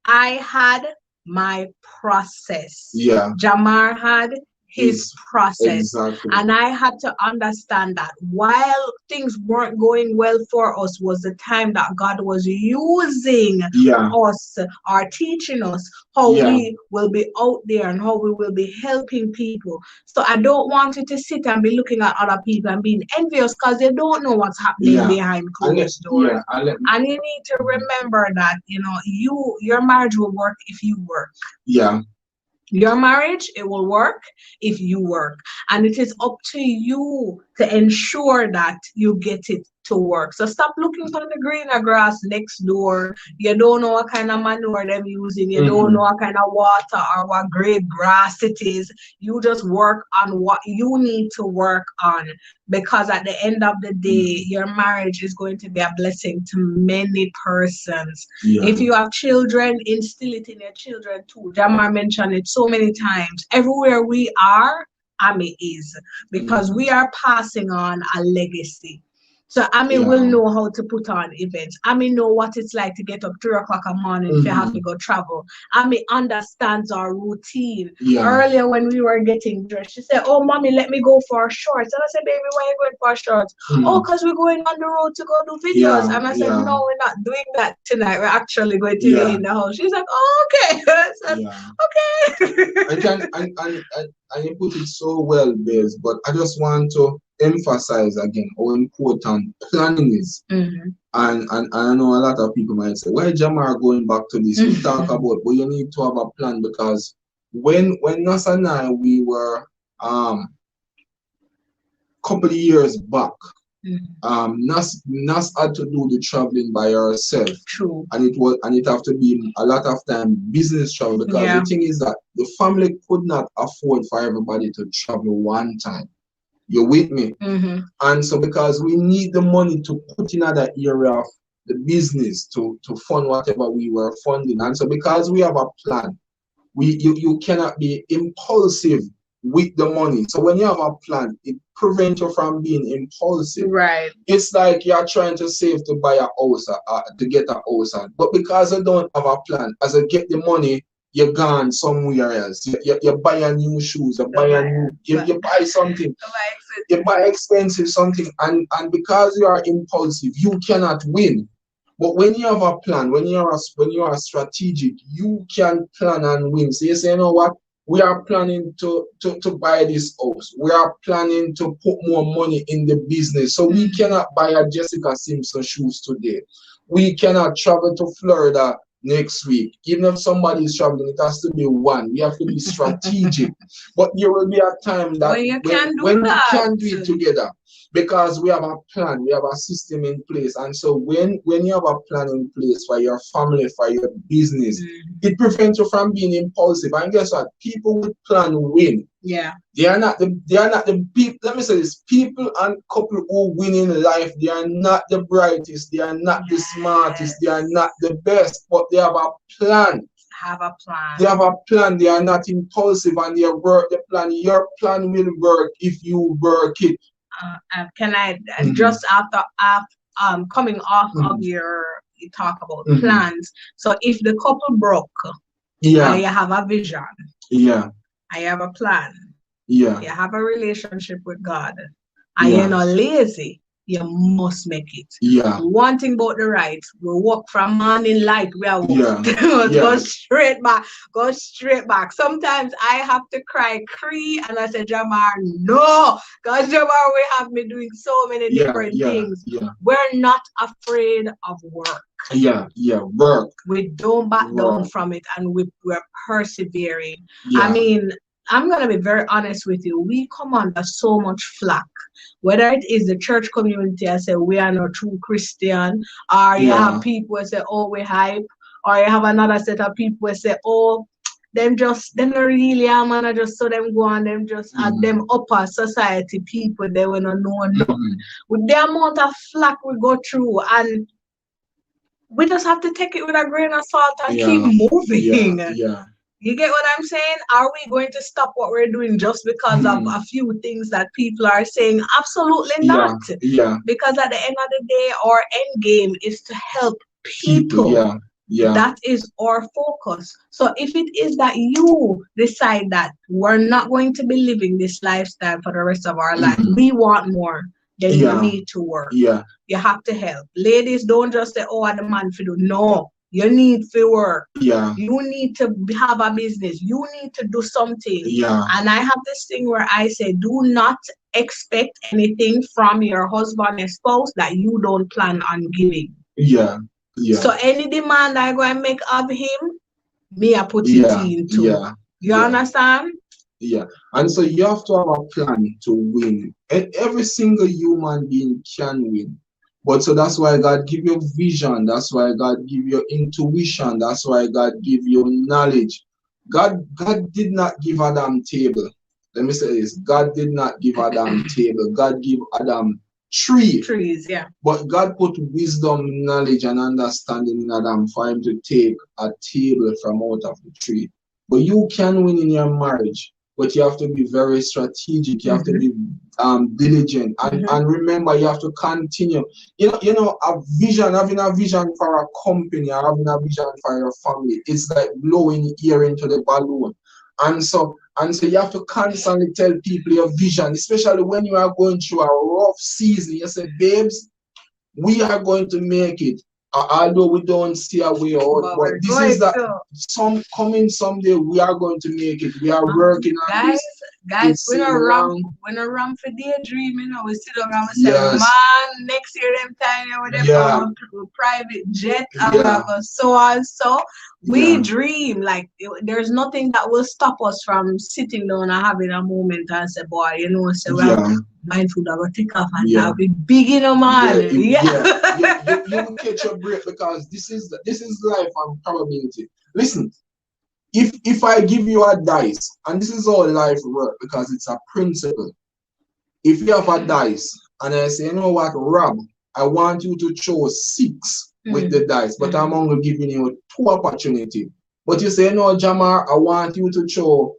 I had my process. Jamar had his process. And I had to understand that while things weren't going well for us was the time that God was using us or teaching us how we will be out there and how we will be helping people. So I don't want you to sit and be looking at other people and being envious because they don't know what's happening behind closed doors. And you need to remember that, you know, your marriage will work if you work. Your marriage, it will work if you work. And it is up to you to ensure that you get it to work. So stop looking for the greener grass next door. You don't know what kind of manure they're using. You don't know what kind of water or what grade grass it is. You just work on what you need to work on. Because at the end of the day, your marriage is going to be a blessing to many persons. If you have children, instill it in your children too. Jamar mentioned it so many times. Everywhere we are, Ami is. Because we are passing on a legacy. So Ami will know how to put on events. Ami know what it's like to get up 3 o'clock in the morning if you have to go travel. Ami understands our routine. Earlier when we were getting dressed, she said, oh, mommy, let me go for shorts. And I said, baby, why are you going for shorts? Oh, because we're going on the road to go do videos. And I said, no, we're not doing that tonight. We're actually going to be in the house. She's like, oh, okay. I said, okay. And you put it so well, Bez, but I just want to emphasize again how important planning is. And I know a lot of people might say, why Jamar going back to this? We talk about, but you need to have a plan, because when Nas and I, we were couple of years back, Nas had to do the traveling by herself. True. And it have to be a lot of time business travel, because the thing is that the family could not afford for everybody to travel one time. You're with me? And so because we need the money to put in other area of the business to fund whatever we were funding. And so because we have a plan, you cannot be impulsive with the money. So when you have a plan, it prevents you from being impulsive. Right. It's like you're trying to save to buy a house, to get a house. But because you don't have a plan, as you get the money, you're gone somewhere else. You buy a new shoes, you buy a new, you buy something, you buy expensive something, and because you are impulsive, you cannot win. But when you have a plan, when you are strategic, you can plan and win. So you say, you know what? We are planning to buy this house. We are planning to put more money in the business. So we cannot buy a Jessica Simpson shoes today. We cannot travel to Florida next week. Even if somebody is traveling, it has to be one. We have to be strategic. But there will be a time that when we can do it together, because we have a plan, we have a system in place. And so when you have a plan in place for your family, for your business, it prevents you from being impulsive. And guess what? People with plan win. They are not the people. Let me say this: people and couple who win in life, they are not the brightest, they are not the smartest, they are not the best, but they have a plan. They have a plan. They are not impulsive, and they work the plan. Your plan will work if you work it. Can I just after coming off of your talk about plans? So if the couple broke, I have a vision. I have a plan. You have a relationship with God. And you're not lazy. You must make it. One thing about the Wrights, we walk from morning light. We are go straight back. Go straight back. Sometimes I have to cry, and I say, Jamar, no, because Jamar will have me doing so many different things. We're not afraid of work. Work. We don't back down from it, and we're persevering. I mean, I'm going to be very honest with you. We come under so much flack. Whether it is the church community, I say we are not true Christian, or you have people who say, oh, we hype, or you have another set of people who say, oh, them don't really man, I just saw them go and them just at them upper society people they will not know nothing. With the amount of flack we go through, and we just have to take it with a grain of salt and keep moving. You get what I'm saying? Are we going to stop what we're doing just because of a few things that people are saying? Absolutely not. Because at the end of the day, our end game is to help people. That is our focus. So if it is that you decide that we're not going to be living this lifestyle for the rest of our life, we want more, then you need to work. You have to help. Ladies, don't just say, oh, I'm the man for do. No. You need to work. You need to have a business. You need to do something. And I have this thing where I say, do not expect anything from your husband and spouse that you don't plan on giving. So any demand I go and make of him, me I put it in too. You understand? And so you have to have a plan to win. Every single human being can win. But so that's why God give you vision. That's why God give you intuition. That's why God give you knowledge. God did not give Adam table. Let me say this. God did not give Adam table. God gave Adam trees. But God put wisdom, knowledge, and understanding in Adam for him to take a table from out of the tree. But you can win in your marriage. But you have to be very strategic. You have to be diligent, and remember, you have to continue. You know, having a vision for a company, or having a vision for your family. It's like blowing air into the balloon, and so you have to constantly tell people your vision, especially when you are going through a rough season. You say, babes, we are going to make it. Although we don't see a way out, but this is that coming someday we are going to make it. We are working on this. Guys, we're not wrong for daydreaming. We sit down and we say, man, next year them time with them private jet and so and so. We dream. Like there's nothing that will stop us from sitting down and having a moment and say, boy, you know, say, well, mindful that will take off and now be big in a man. You will catch a break, because this is life and probability. Listen, if I give you a dice, and this is how life works because it's a principle. If you have a dice and I say, you know what, Rob, I want you to choose 6 with the dice, but I'm only giving you 2 opportunities. But you say, no, Jamar, I want you to choose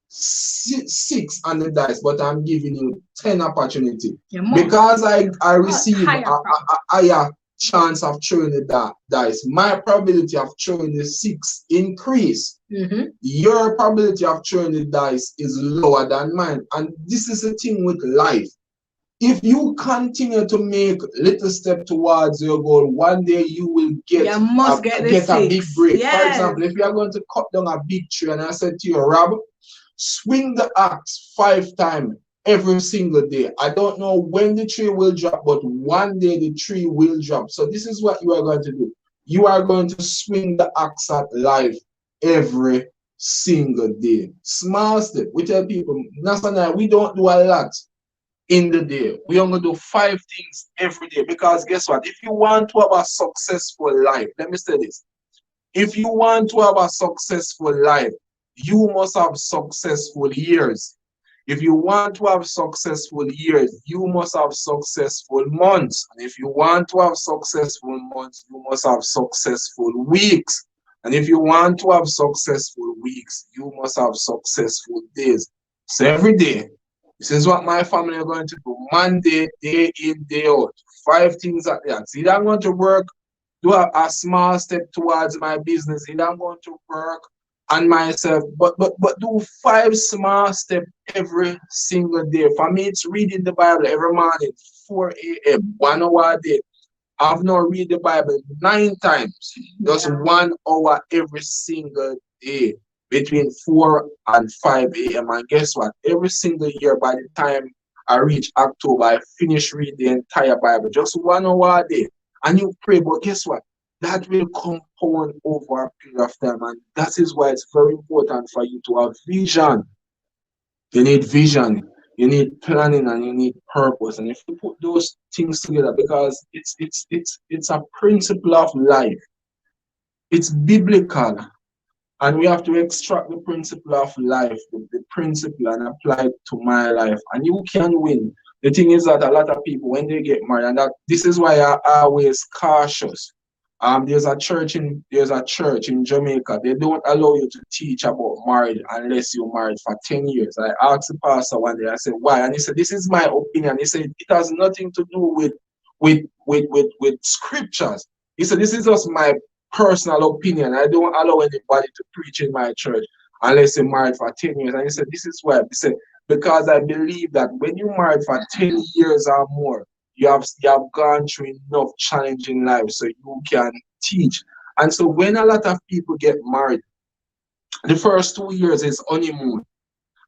6 on the dice, but I'm giving you 10 opportunity because I receive a higher chance of throwing the dice. My probability of throwing the 6 increase. Your probability of throwing the dice is lower than mine, and this is the thing with life. If you continue to make little step towards your goal, one day you will get a big break. For example, if you are going to cut down a big tree, and I said to you, Rob, swing the axe 5 times every single day. I don't know when the tree will drop, but one day the tree will drop. So this is what you are going to do. You are going to swing the axe at life every single day. Small step. We tell people, Nasana, we don't do a lot in the day. We only do 5 things every day, because guess what? If you want to have a successful life, let me say this. If you want to have a successful life, you must have successful years. If you want to have successful years, you must have successful months. And if you want to have successful months, you must have successful weeks. And if you want to have successful weeks, you must have successful days. So every day, this is what my family are going to do. Monday, day in, day out. 5 things at that. See, I'm going to work, do a small step towards my business. Either I'm going to work on myself, but do 5 small steps every single day. For me, it's reading the Bible every morning, 4 a.m., 1 hour a day. I've now read the Bible 9 times, just 1 hour every single day, between 4 and 5 a.m. And guess what? Every single year, by the time I reach October, I finish reading the entire Bible, just 1 hour a day. And you pray, but guess what? That will compound over a period of time. And that is why it's very important for you to have vision. You need vision, you need planning, and you need purpose. And if you put those things together, because it's a principle of life, it's biblical. And we have to extract the principle of life, the principle, and apply it to my life. And you can win. The thing is that a lot of people, when they get married, and that this is why I always cautious. There's a church in Jamaica. They don't allow you to teach about marriage unless you're married for 10 years. I asked the pastor one day, I said, why? And he said, this is my opinion. He said, it has nothing to do with scriptures. He said, this is just my personal opinion. I don't allow anybody to preach in my church unless you're married for 10 years. And he said, this is why. He said, because I believe that when you're married for 10 years or more, you have gone through enough challenge in life so you can teach. And so when a lot of people get married, the first 2 years is honeymoon.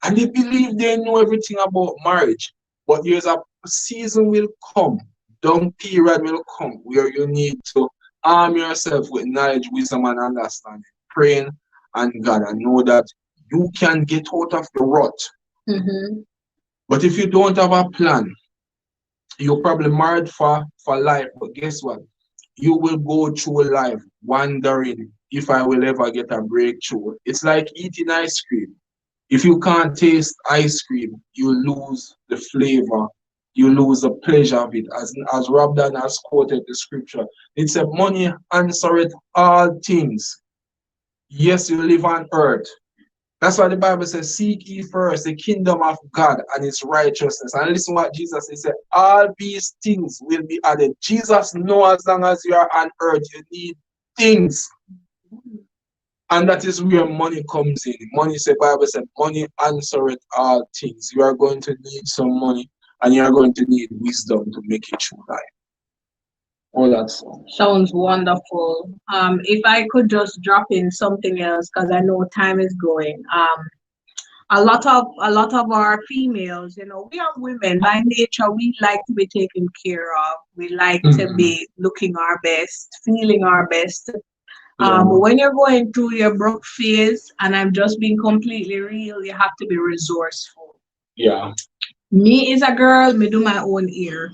And they believe they know everything about marriage. But there's a season will come, down period will come where you need to arm yourself with knowledge, wisdom, and understanding, praying and God, and know that you can get out of the rut. Mm-hmm. But if you don't have a plan, you're probably married for life. But guess what? You will go through life wondering if I will ever get a breakthrough. It's like eating ice cream. If you can't taste ice cream, you lose the flavor. You lose the pleasure of it. As Robdon has quoted the scripture, it said, money answereth all things. Yes, you live on earth. That's why the Bible says, seek ye first the kingdom of God and his righteousness. And listen what Jesus said, all these things will be added. Jesus knows as long as you are on earth, you need things. And that is where money comes in. Money, the Bible said, money answereth all things. You are going to need some money and you are going to need wisdom to make it through life. All that Sounds wonderful. If I could just drop in something else, because I know time is going. A lot of our females, we are women by nature. We like to be taken care of. We like to be looking our best, feeling our best. But when you're going through your broke phase, and I'm just being completely real, you have to be resourceful. Yeah. Me as a girl, me do my own hair.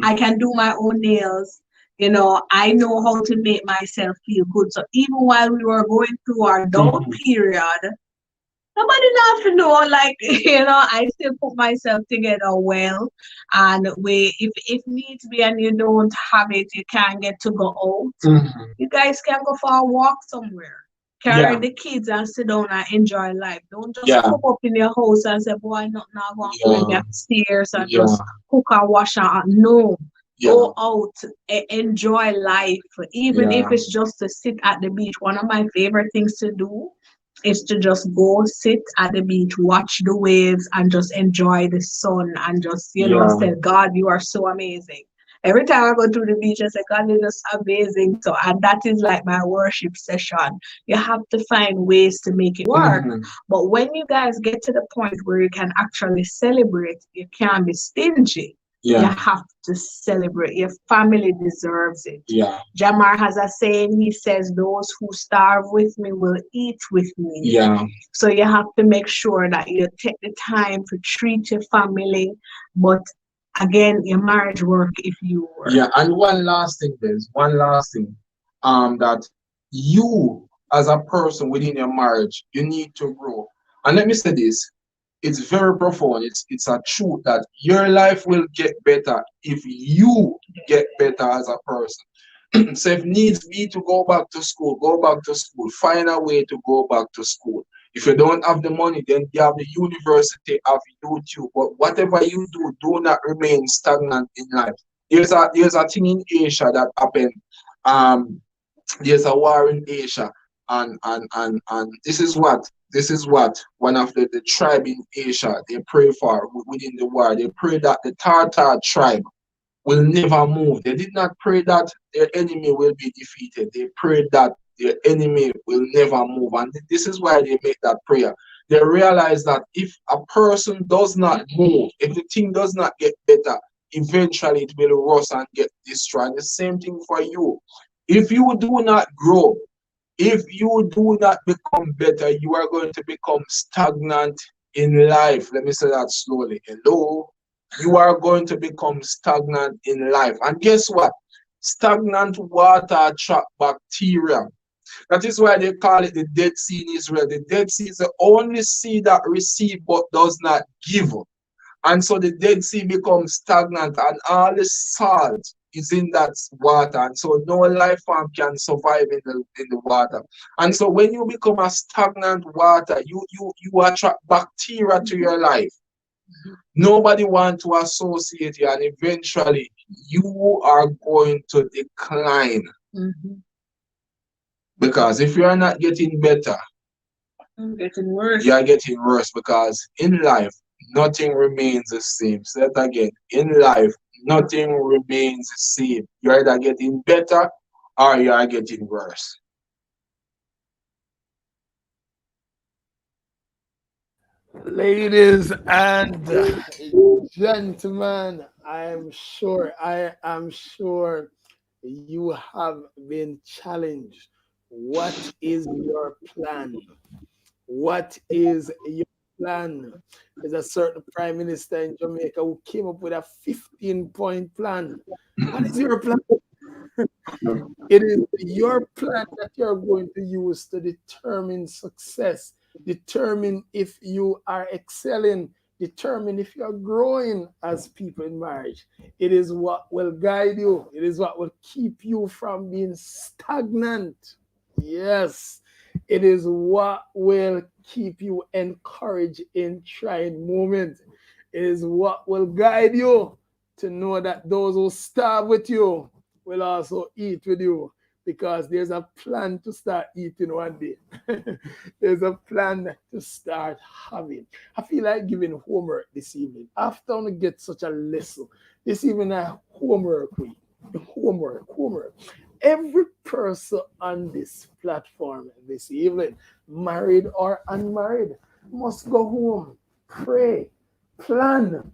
I can do my own nails. I know how to make myself feel good. So even while we were going through our down period, nobody have to know, like, I still put myself together well. And if needs be and you don't have it, you can't get to go out. You guys can go for a walk somewhere. Carry the kids and sit down and enjoy life. Don't just come up in your house and say, boy, not now going to go upstairs and just cook and wash and no. Go out, enjoy life, even if it's just to sit at the beach. One of my favorite things to do is to just go sit at the beach, watch the waves, and just enjoy the sun and just, say, God, you are so amazing. Every time I go to the beach, I say, God, you're just amazing. So, and that is like my worship session. You have to find ways to make it work. But when you guys get to the point where you can actually celebrate, you can't be stingy. You have to celebrate. Your family deserves it. Jamar has a saying, he says, those who starve with me will eat with me. So you have to make sure that you take the time to treat your family, but again, your marriage work if you work. And one last thing, that you as a person within your marriage, you need to grow. And let me say this, it's very profound. It's a truth that your life will get better if you get better as a person. So if needs be to go back to school, go back to school. Find a way to go back to school. If you don't have the money, then you have the university of YouTube. But whatever you do not remain stagnant in life. There's a thing in Asia that happened. There's a war in Asia, and this is what one of the tribe in Asia they pray for within the war. They pray that the Tartar tribe will never move. They did not pray that their enemy will be defeated. They prayed that their enemy will never move. And this is why they make that prayer. They realize that if a person does not move, if the thing does not get better, eventually it will rust and get destroyed. The same thing for you. If you do not grow, if you do not become better, you are going to become stagnant in life. Let me say that slowly. Hello? You are going to become stagnant in life. And guess what? Stagnant water attracts bacteria. That is why they call it the Dead Sea in Israel. The Dead Sea is the only sea that receives but does not give. And so the Dead Sea becomes stagnant and all the salt is in that water. And so no life form can survive in the water. And so when you become a stagnant water, you attract bacteria to your life. Nobody wants to associate you, and eventually you are going to decline. Because if you are not getting better, I'm getting worse. you are getting worse. Because in life, nothing remains the same. Say that again. In life, nothing remains the same. You're either getting better or you are getting worse. Ladies and gentlemen, I am sure you have been challenged. What is your plan? What is your plan? There's a certain prime minister in Jamaica who came up with a 15-point plan. What is your plan? It is your plan that you're going to use to determine success, determine if you are excelling, determine if you're growing as people in marriage. It is what will guide you, it is what will keep you from being stagnant. Yes, it is what will keep you encouraged in trying moments. It is what will guide you to know that those who starve with you will also eat with you, because there's a plan to start eating one day. There's a plan to start having. I feel like giving homework this evening. After I get such a lesson, this evening I homework week. Homework. Every person on this platform this evening, married or unmarried, must go home, pray, plan,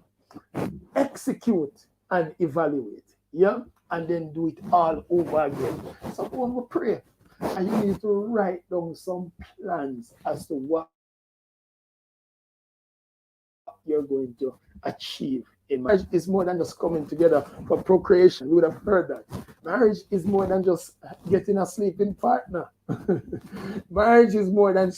execute, and evaluate. Yeah? And then do it all over again. So when we pray, and you need to write down some plans as to what you're going to achieve in marriage. Is more than just coming together for procreation. You would have heard that. Marriage is more than just getting a sleeping partner. Marriage is more than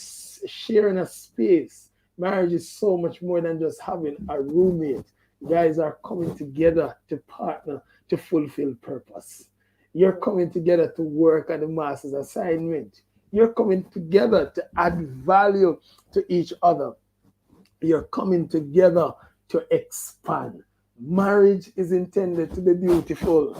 sharing a space. Marriage is so much more than just having a roommate. You guys are coming together to partner to fulfill purpose. You're coming together to work on the master's assignment. You're coming together to add value to each other. You're coming together to expand. Marriage is intended to be beautiful.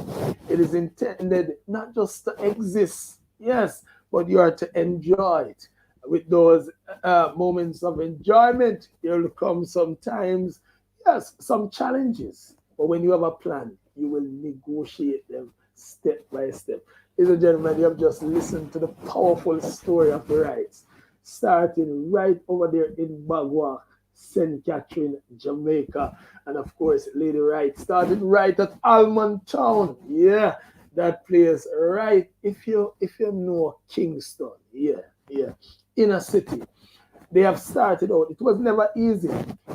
It is intended not just to exist, yes, but you are to enjoy it. With those moments of enjoyment, there will come sometimes, yes, some challenges. But when you have a plan, you will negotiate them step by step. Ladies and gentlemen, you have just listened to the powerful story of the Wrights, starting right over there in Bagua, St. Catherine, Jamaica. And of course, Lady Wright started right at Almond Town. Yeah, that place right. If you know Kingston, yeah, inner city. They have started out. It was never easy.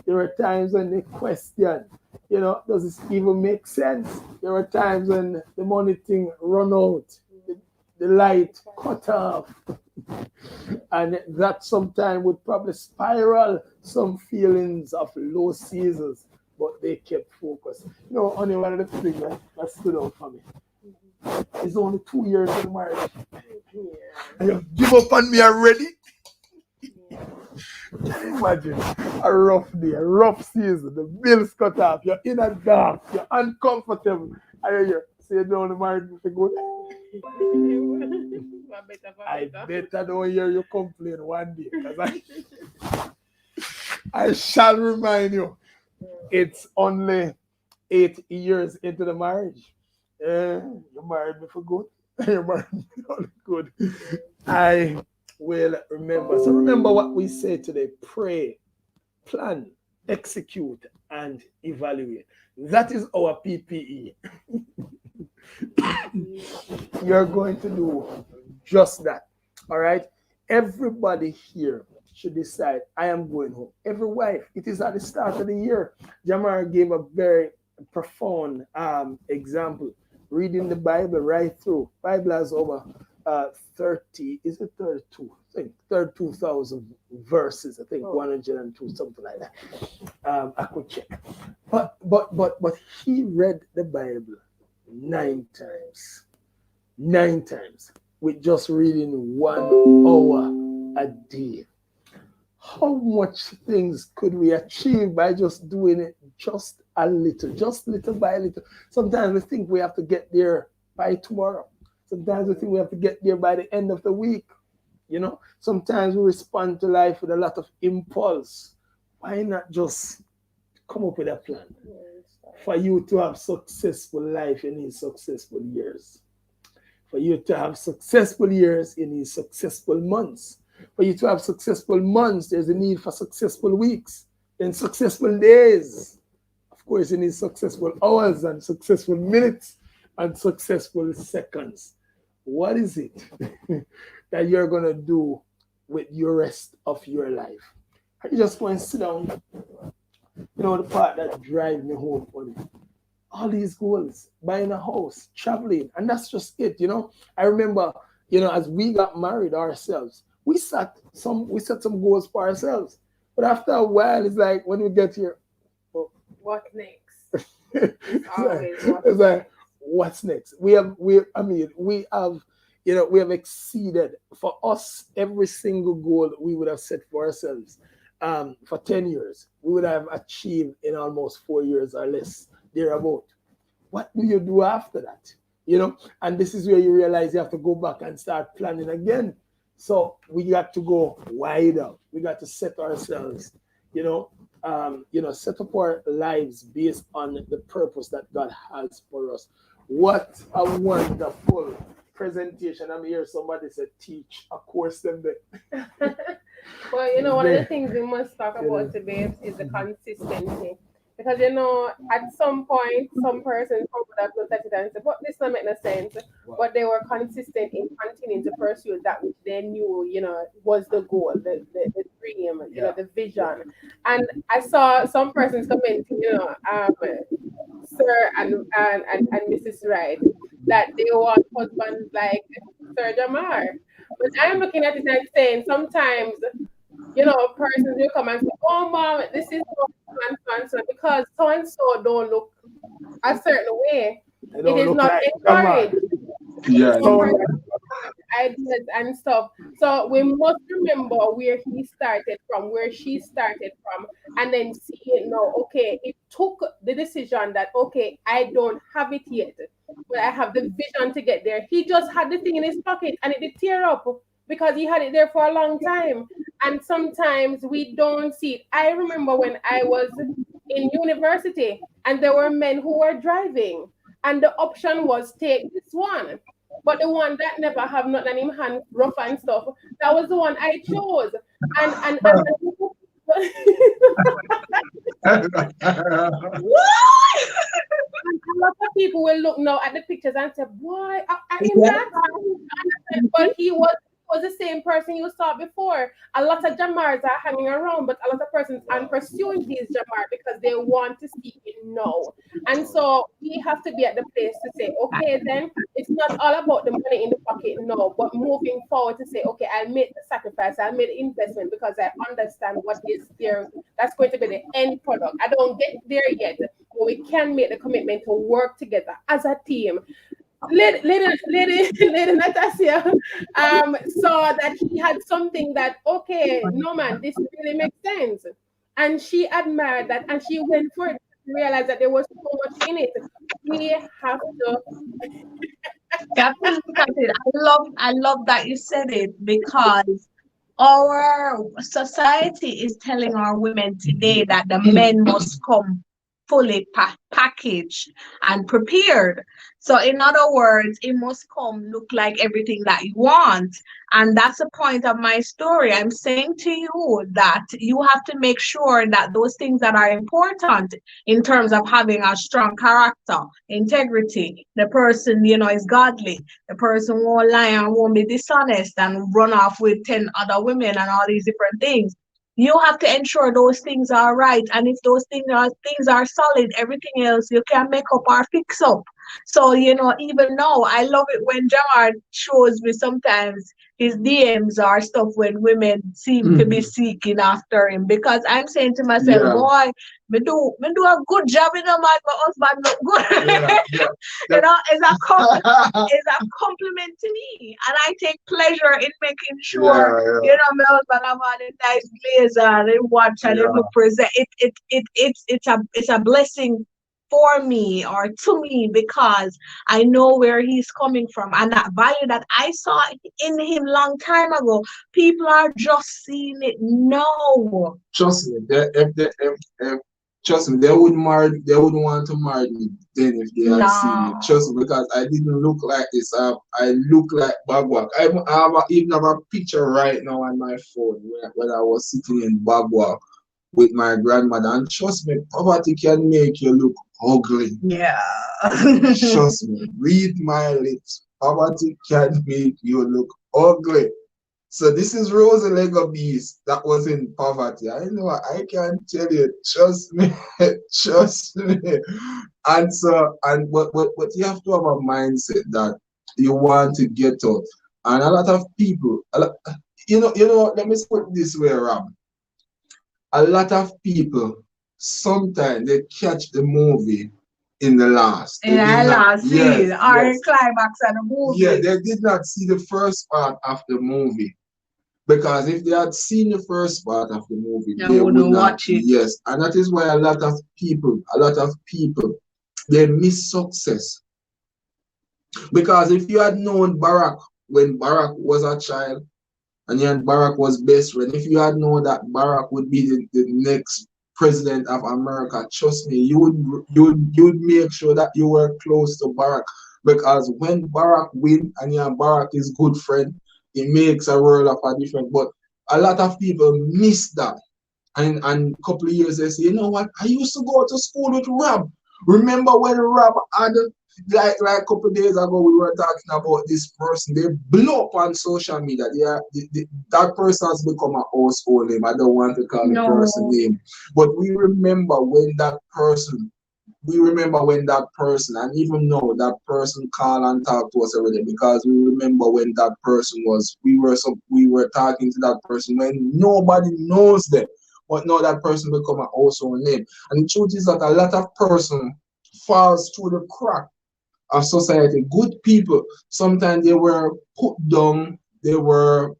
There were times when they questioned, does this even make sense? There were times when the money thing run out, the light cut off. And that sometimes would probably spiral some feelings of low seasons, but they kept focused. Only one of the things that stood out for me. It's only 2 years in marriage. And you give up on me already? Can you imagine a rough day, a rough season, the bills cut off, you're in a dark, you're uncomfortable, and you say you don't marry me for good. I better don't hear you complain one day, because I shall remind you, it's only 8 years into the marriage. You married me for good. You married me for good. I will remember. So remember what we said today. Pray, plan, execute, and evaluate. That is our PPE. You're going to do just that. All right? Everybody here should decide, I am going home. Every wife, it is at the start of the year. Jamar gave a very profound example. Reading the Bible right through. Bible has over 30, is it 32? I think 32,000 verses. I think 102, something like that. I could check. But he read the Bible 9 times. 9 times with just reading 1 hour a day. How much things could we achieve by just doing it just a little, just little by little? Sometimes we think we have to get there by tomorrow. Sometimes we think we have to get there by the end of the week. You know, sometimes we respond to life with a lot of impulse. Why not just come up with a plan? For you to have successful life, you need successful years. For you to have successful years, you need successful months. For you to have successful months, there's a need for successful weeks and successful days. Of course, you need successful hours and successful minutes and successful seconds. What is it that you're going to do with your rest of your life? Are you just going to sit down? You know, the part that drives me home funny. All these goals, buying a house, traveling, and that's just it, you know. I remember, you know, as we got married ourselves, we set some goals for ourselves. But after a while, it's like when we get here, oh, what next? It's like, what's next? We have, you know, we have exceeded for us every single goal that we would have set for ourselves. For 10 years, we would have achieved in almost 4 years or less, thereabout. What do you do after that? You know, and this is where you realize you have to go back and start planning again. So we got to go wider. We got to set ourselves, set up our lives based on the purpose that God has for us. What a wonderful presentation. I'm here. Somebody said, teach a course them there. Well, you know, one of the things we must talk about today is the consistency. Because, you know, at some point, some persons would have looked at it and said, but this doesn't make no sense. Wow. But they were consistent in continuing to pursue that which they knew, you know, was the goal, the dream, you know, the vision. And I saw some persons commenting, you know, Sir and Mrs. Wright, that they want husbands like Sir Jamar. But I'm looking at it and saying sometimes, you know, persons will come and say, oh, Mom, this is so because so-and-so don't look a certain way. It is not encouraged. Yeah. Ideas and stuff. So we must remember where he started from, where she started from, and then see it now. Okay, it took the decision that, okay, I don't have it yet, but I have the vision to get there. He just had the thing in his pocket and it did tear up because he had it there for a long time. And sometimes we don't see it. I remember when I was in university and there were men who were driving and the option was take this one. But the one that never have nothing in him hand, rough and stuff, that was the one I chose. And a lot of people will look now at the pictures and say, boy, I in that. But he was the same person you saw before. A lot of Jamars are hanging around, but a lot of persons are pursuing these Jamar because they want to see it now. And so we have to be at the place to say, okay, then it's not all about the money in the pocket, no, but moving forward to say, okay, I'll make the sacrifice, I'll make the investment because I understand what is there. That's going to be the end product. I don't get there yet, but we can make the commitment to work together as a team. Lady Natasha saw that he had something that, okay, no man, this really makes sense. And she admired that and she went for it to realize that there was so much in it. We have to I love that you said it because our society is telling our women today that the men must come fully packaged and prepared. So in other words, it must come look like everything that you want. And that's the point of my story. I'm saying to you that you have to make sure that those things that are important in terms of having a strong character, integrity, the person, you know, is godly, the person won't lie and won't be dishonest and run off with 10 other women and all these different things. You have to ensure those things are right. And if those things are solid, everything else you can make up or fix up. So, even now, I love it when Jamar shows me sometimes his DMs or stuff when women seem to be seeking after him, because I'm saying to myself, Yeah. boy, me do a good job, man, my husband look good. Yeah. It's a compliment to me. And I take pleasure in making sure, my husband have on a nice blazer and a watch and it look present. It's a blessing for me or to me, because I know where he's coming from, and that value that I saw in him long time ago, people are just seeing it now. Trust me, trust me, they wouldn't want to marry me then if they had seen me. Trust me, because I didn't look like this. I look like Bagwak. Even have a picture right now on my phone when I was sitting in Bagwak with my grandmother. And trust me, poverty can make you look ugly. Yeah. Trust me, read my lips. Poverty can make you look ugly. So this is Rosie Lego Beast that was in poverty. I know, I can tell you, trust me, trust me. And so, but you have to have a mindset that you want to get out. And a lot of people, let me put it this way, Rob. A lot of people, sometimes they catch the movie in the last. In the last scene, or in climax of the movie. Yeah, they did not see the first part of the movie. Because if they had seen the first part of the movie, they would not watch it. Yes, and that is why a lot of people, they miss success. Because if you had known Barack when Barack was a child, and Barack was best friend, if you had known that Barack would be the next president of America, trust me, you would make sure that you were close to Barack. Because when Barack win and Barack is good friend, it makes a world of a difference. But a lot of people miss that. And a couple of years they say, you know what? I used to go to school with Rob. Remember when Rob had, like a couple of days ago, we were talking about this person. They blew up on social media. That person has become a household name. I don't want to call the person name. But we remember when that person, and even now that person call and talk to us every day, because we remember when that person was, we were talking to that person when nobody knows them, but now that person become a household name. And the truth is that a lot of person falls through the crack of society. Good people, sometimes they were put down, they were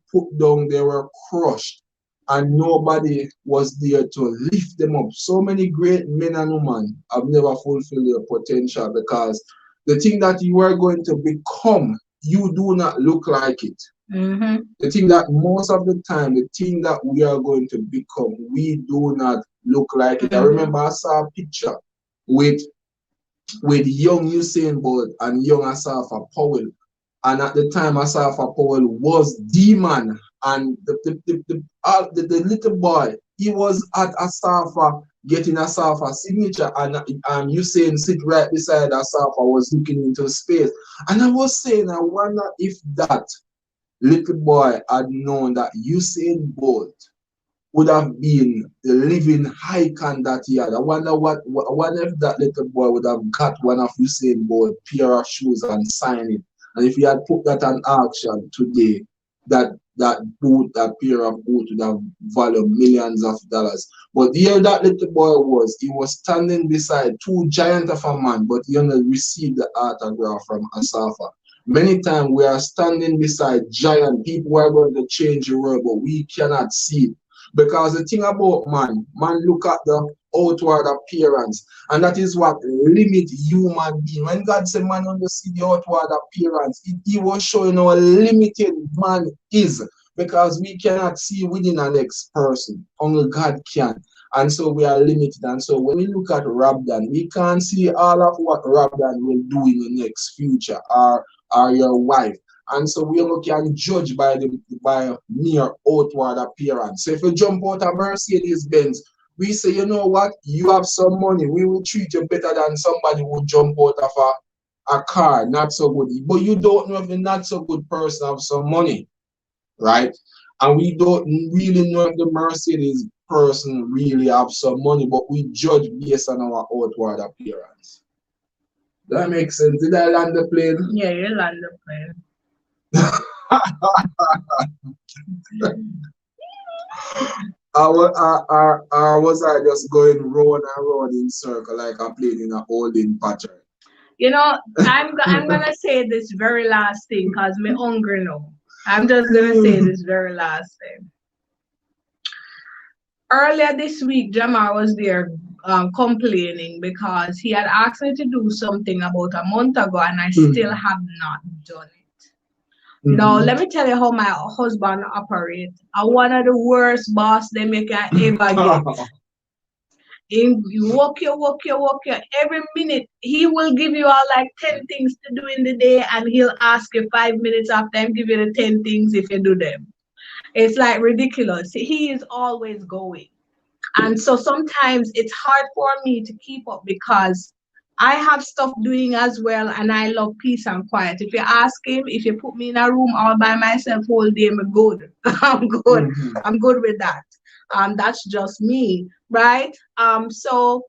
crushed, and nobody was there to lift them up. So many great men and women have never fulfilled their potential, because the thing that you are going to become, you do not look like it. Mm-hmm. The thing that most of the time, the thing that we are going to become, we do not look like it. I remember I saw a picture with young Usain Bolt and young Asafa Powell. And at the time, Asafa Powell was the man. And the little boy, he was at Asafa getting Asafa signature, and Usain sit right beside Asafa, was looking into space. And I was saying, I wonder if that little boy had known that Usain Bolt would have been the living icon that he had. I wonder if that little boy would have got one of Usain Bolt pair of shoes and signed it. And if he had put that on auction today, that pair of boot would have valued millions of dollars. But here that little boy was, he was standing beside two giants of a man, but he only received the autograph from Asafa. Many times we are standing beside giant people who are going to change the world, but we cannot see it. Because the thing about man look at the outward appearance, and that is what limit human being. When God said man only see the outward appearance, he was showing how limited man is, because we cannot see within the next person. Only God can. And so we are limited. And so when we look at Robdon, we can't see all of what Robdon will do in the next future, or your wife. And so we can judge by mere outward appearance. So if you jump out of Mercedes Benz, we say, you know what, you have some money, we will treat you better than somebody who jump out of a car, not so good. But you don't know if the not so good person have some money, right? And we don't really know if the Mercedes person really have some money, but we judge based on our outward appearance. That makes sense. Did I land the plane? Yeah, you land the plane. Was I just going round and round in circle like I played in a holding pattern? You know, I'm gonna say this very last thing because me hungry now. I'm just gonna say this very last thing. Earlier this week, Jamar was there complaining because he had asked me to do something about a month ago and I still have not done it. Now, let me tell you how my husband operates. I'm one of the worst boss them you can ever get. You walk you. Every minute, he will give you all like 10 things to do in the day and he'll ask you 5 minutes after and give you the 10 things if you do them. It's like ridiculous. He is always going. And so sometimes it's hard for me to keep up because I have stuff doing as well and I love peace and quiet. If you ask him, if you put me in a room all by myself all day, I'm good. I'm good. I'm good with that. That's just me, right? So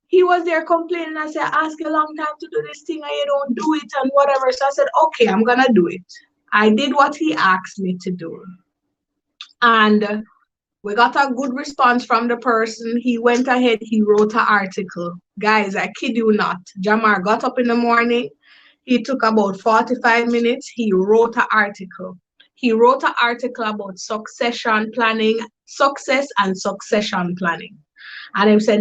he was there complaining. I said, I asked you a long time to do this thing and you don't do it and whatever. So I said, okay, I'm gonna do it. I did what he asked me to do. And we got a good response from the person. He went ahead, he wrote an article. Guys, I kid you not. Jamar got up in the morning. He took about 45 minutes. He wrote an article. He wrote an article about succession planning, success and succession planning. And he said,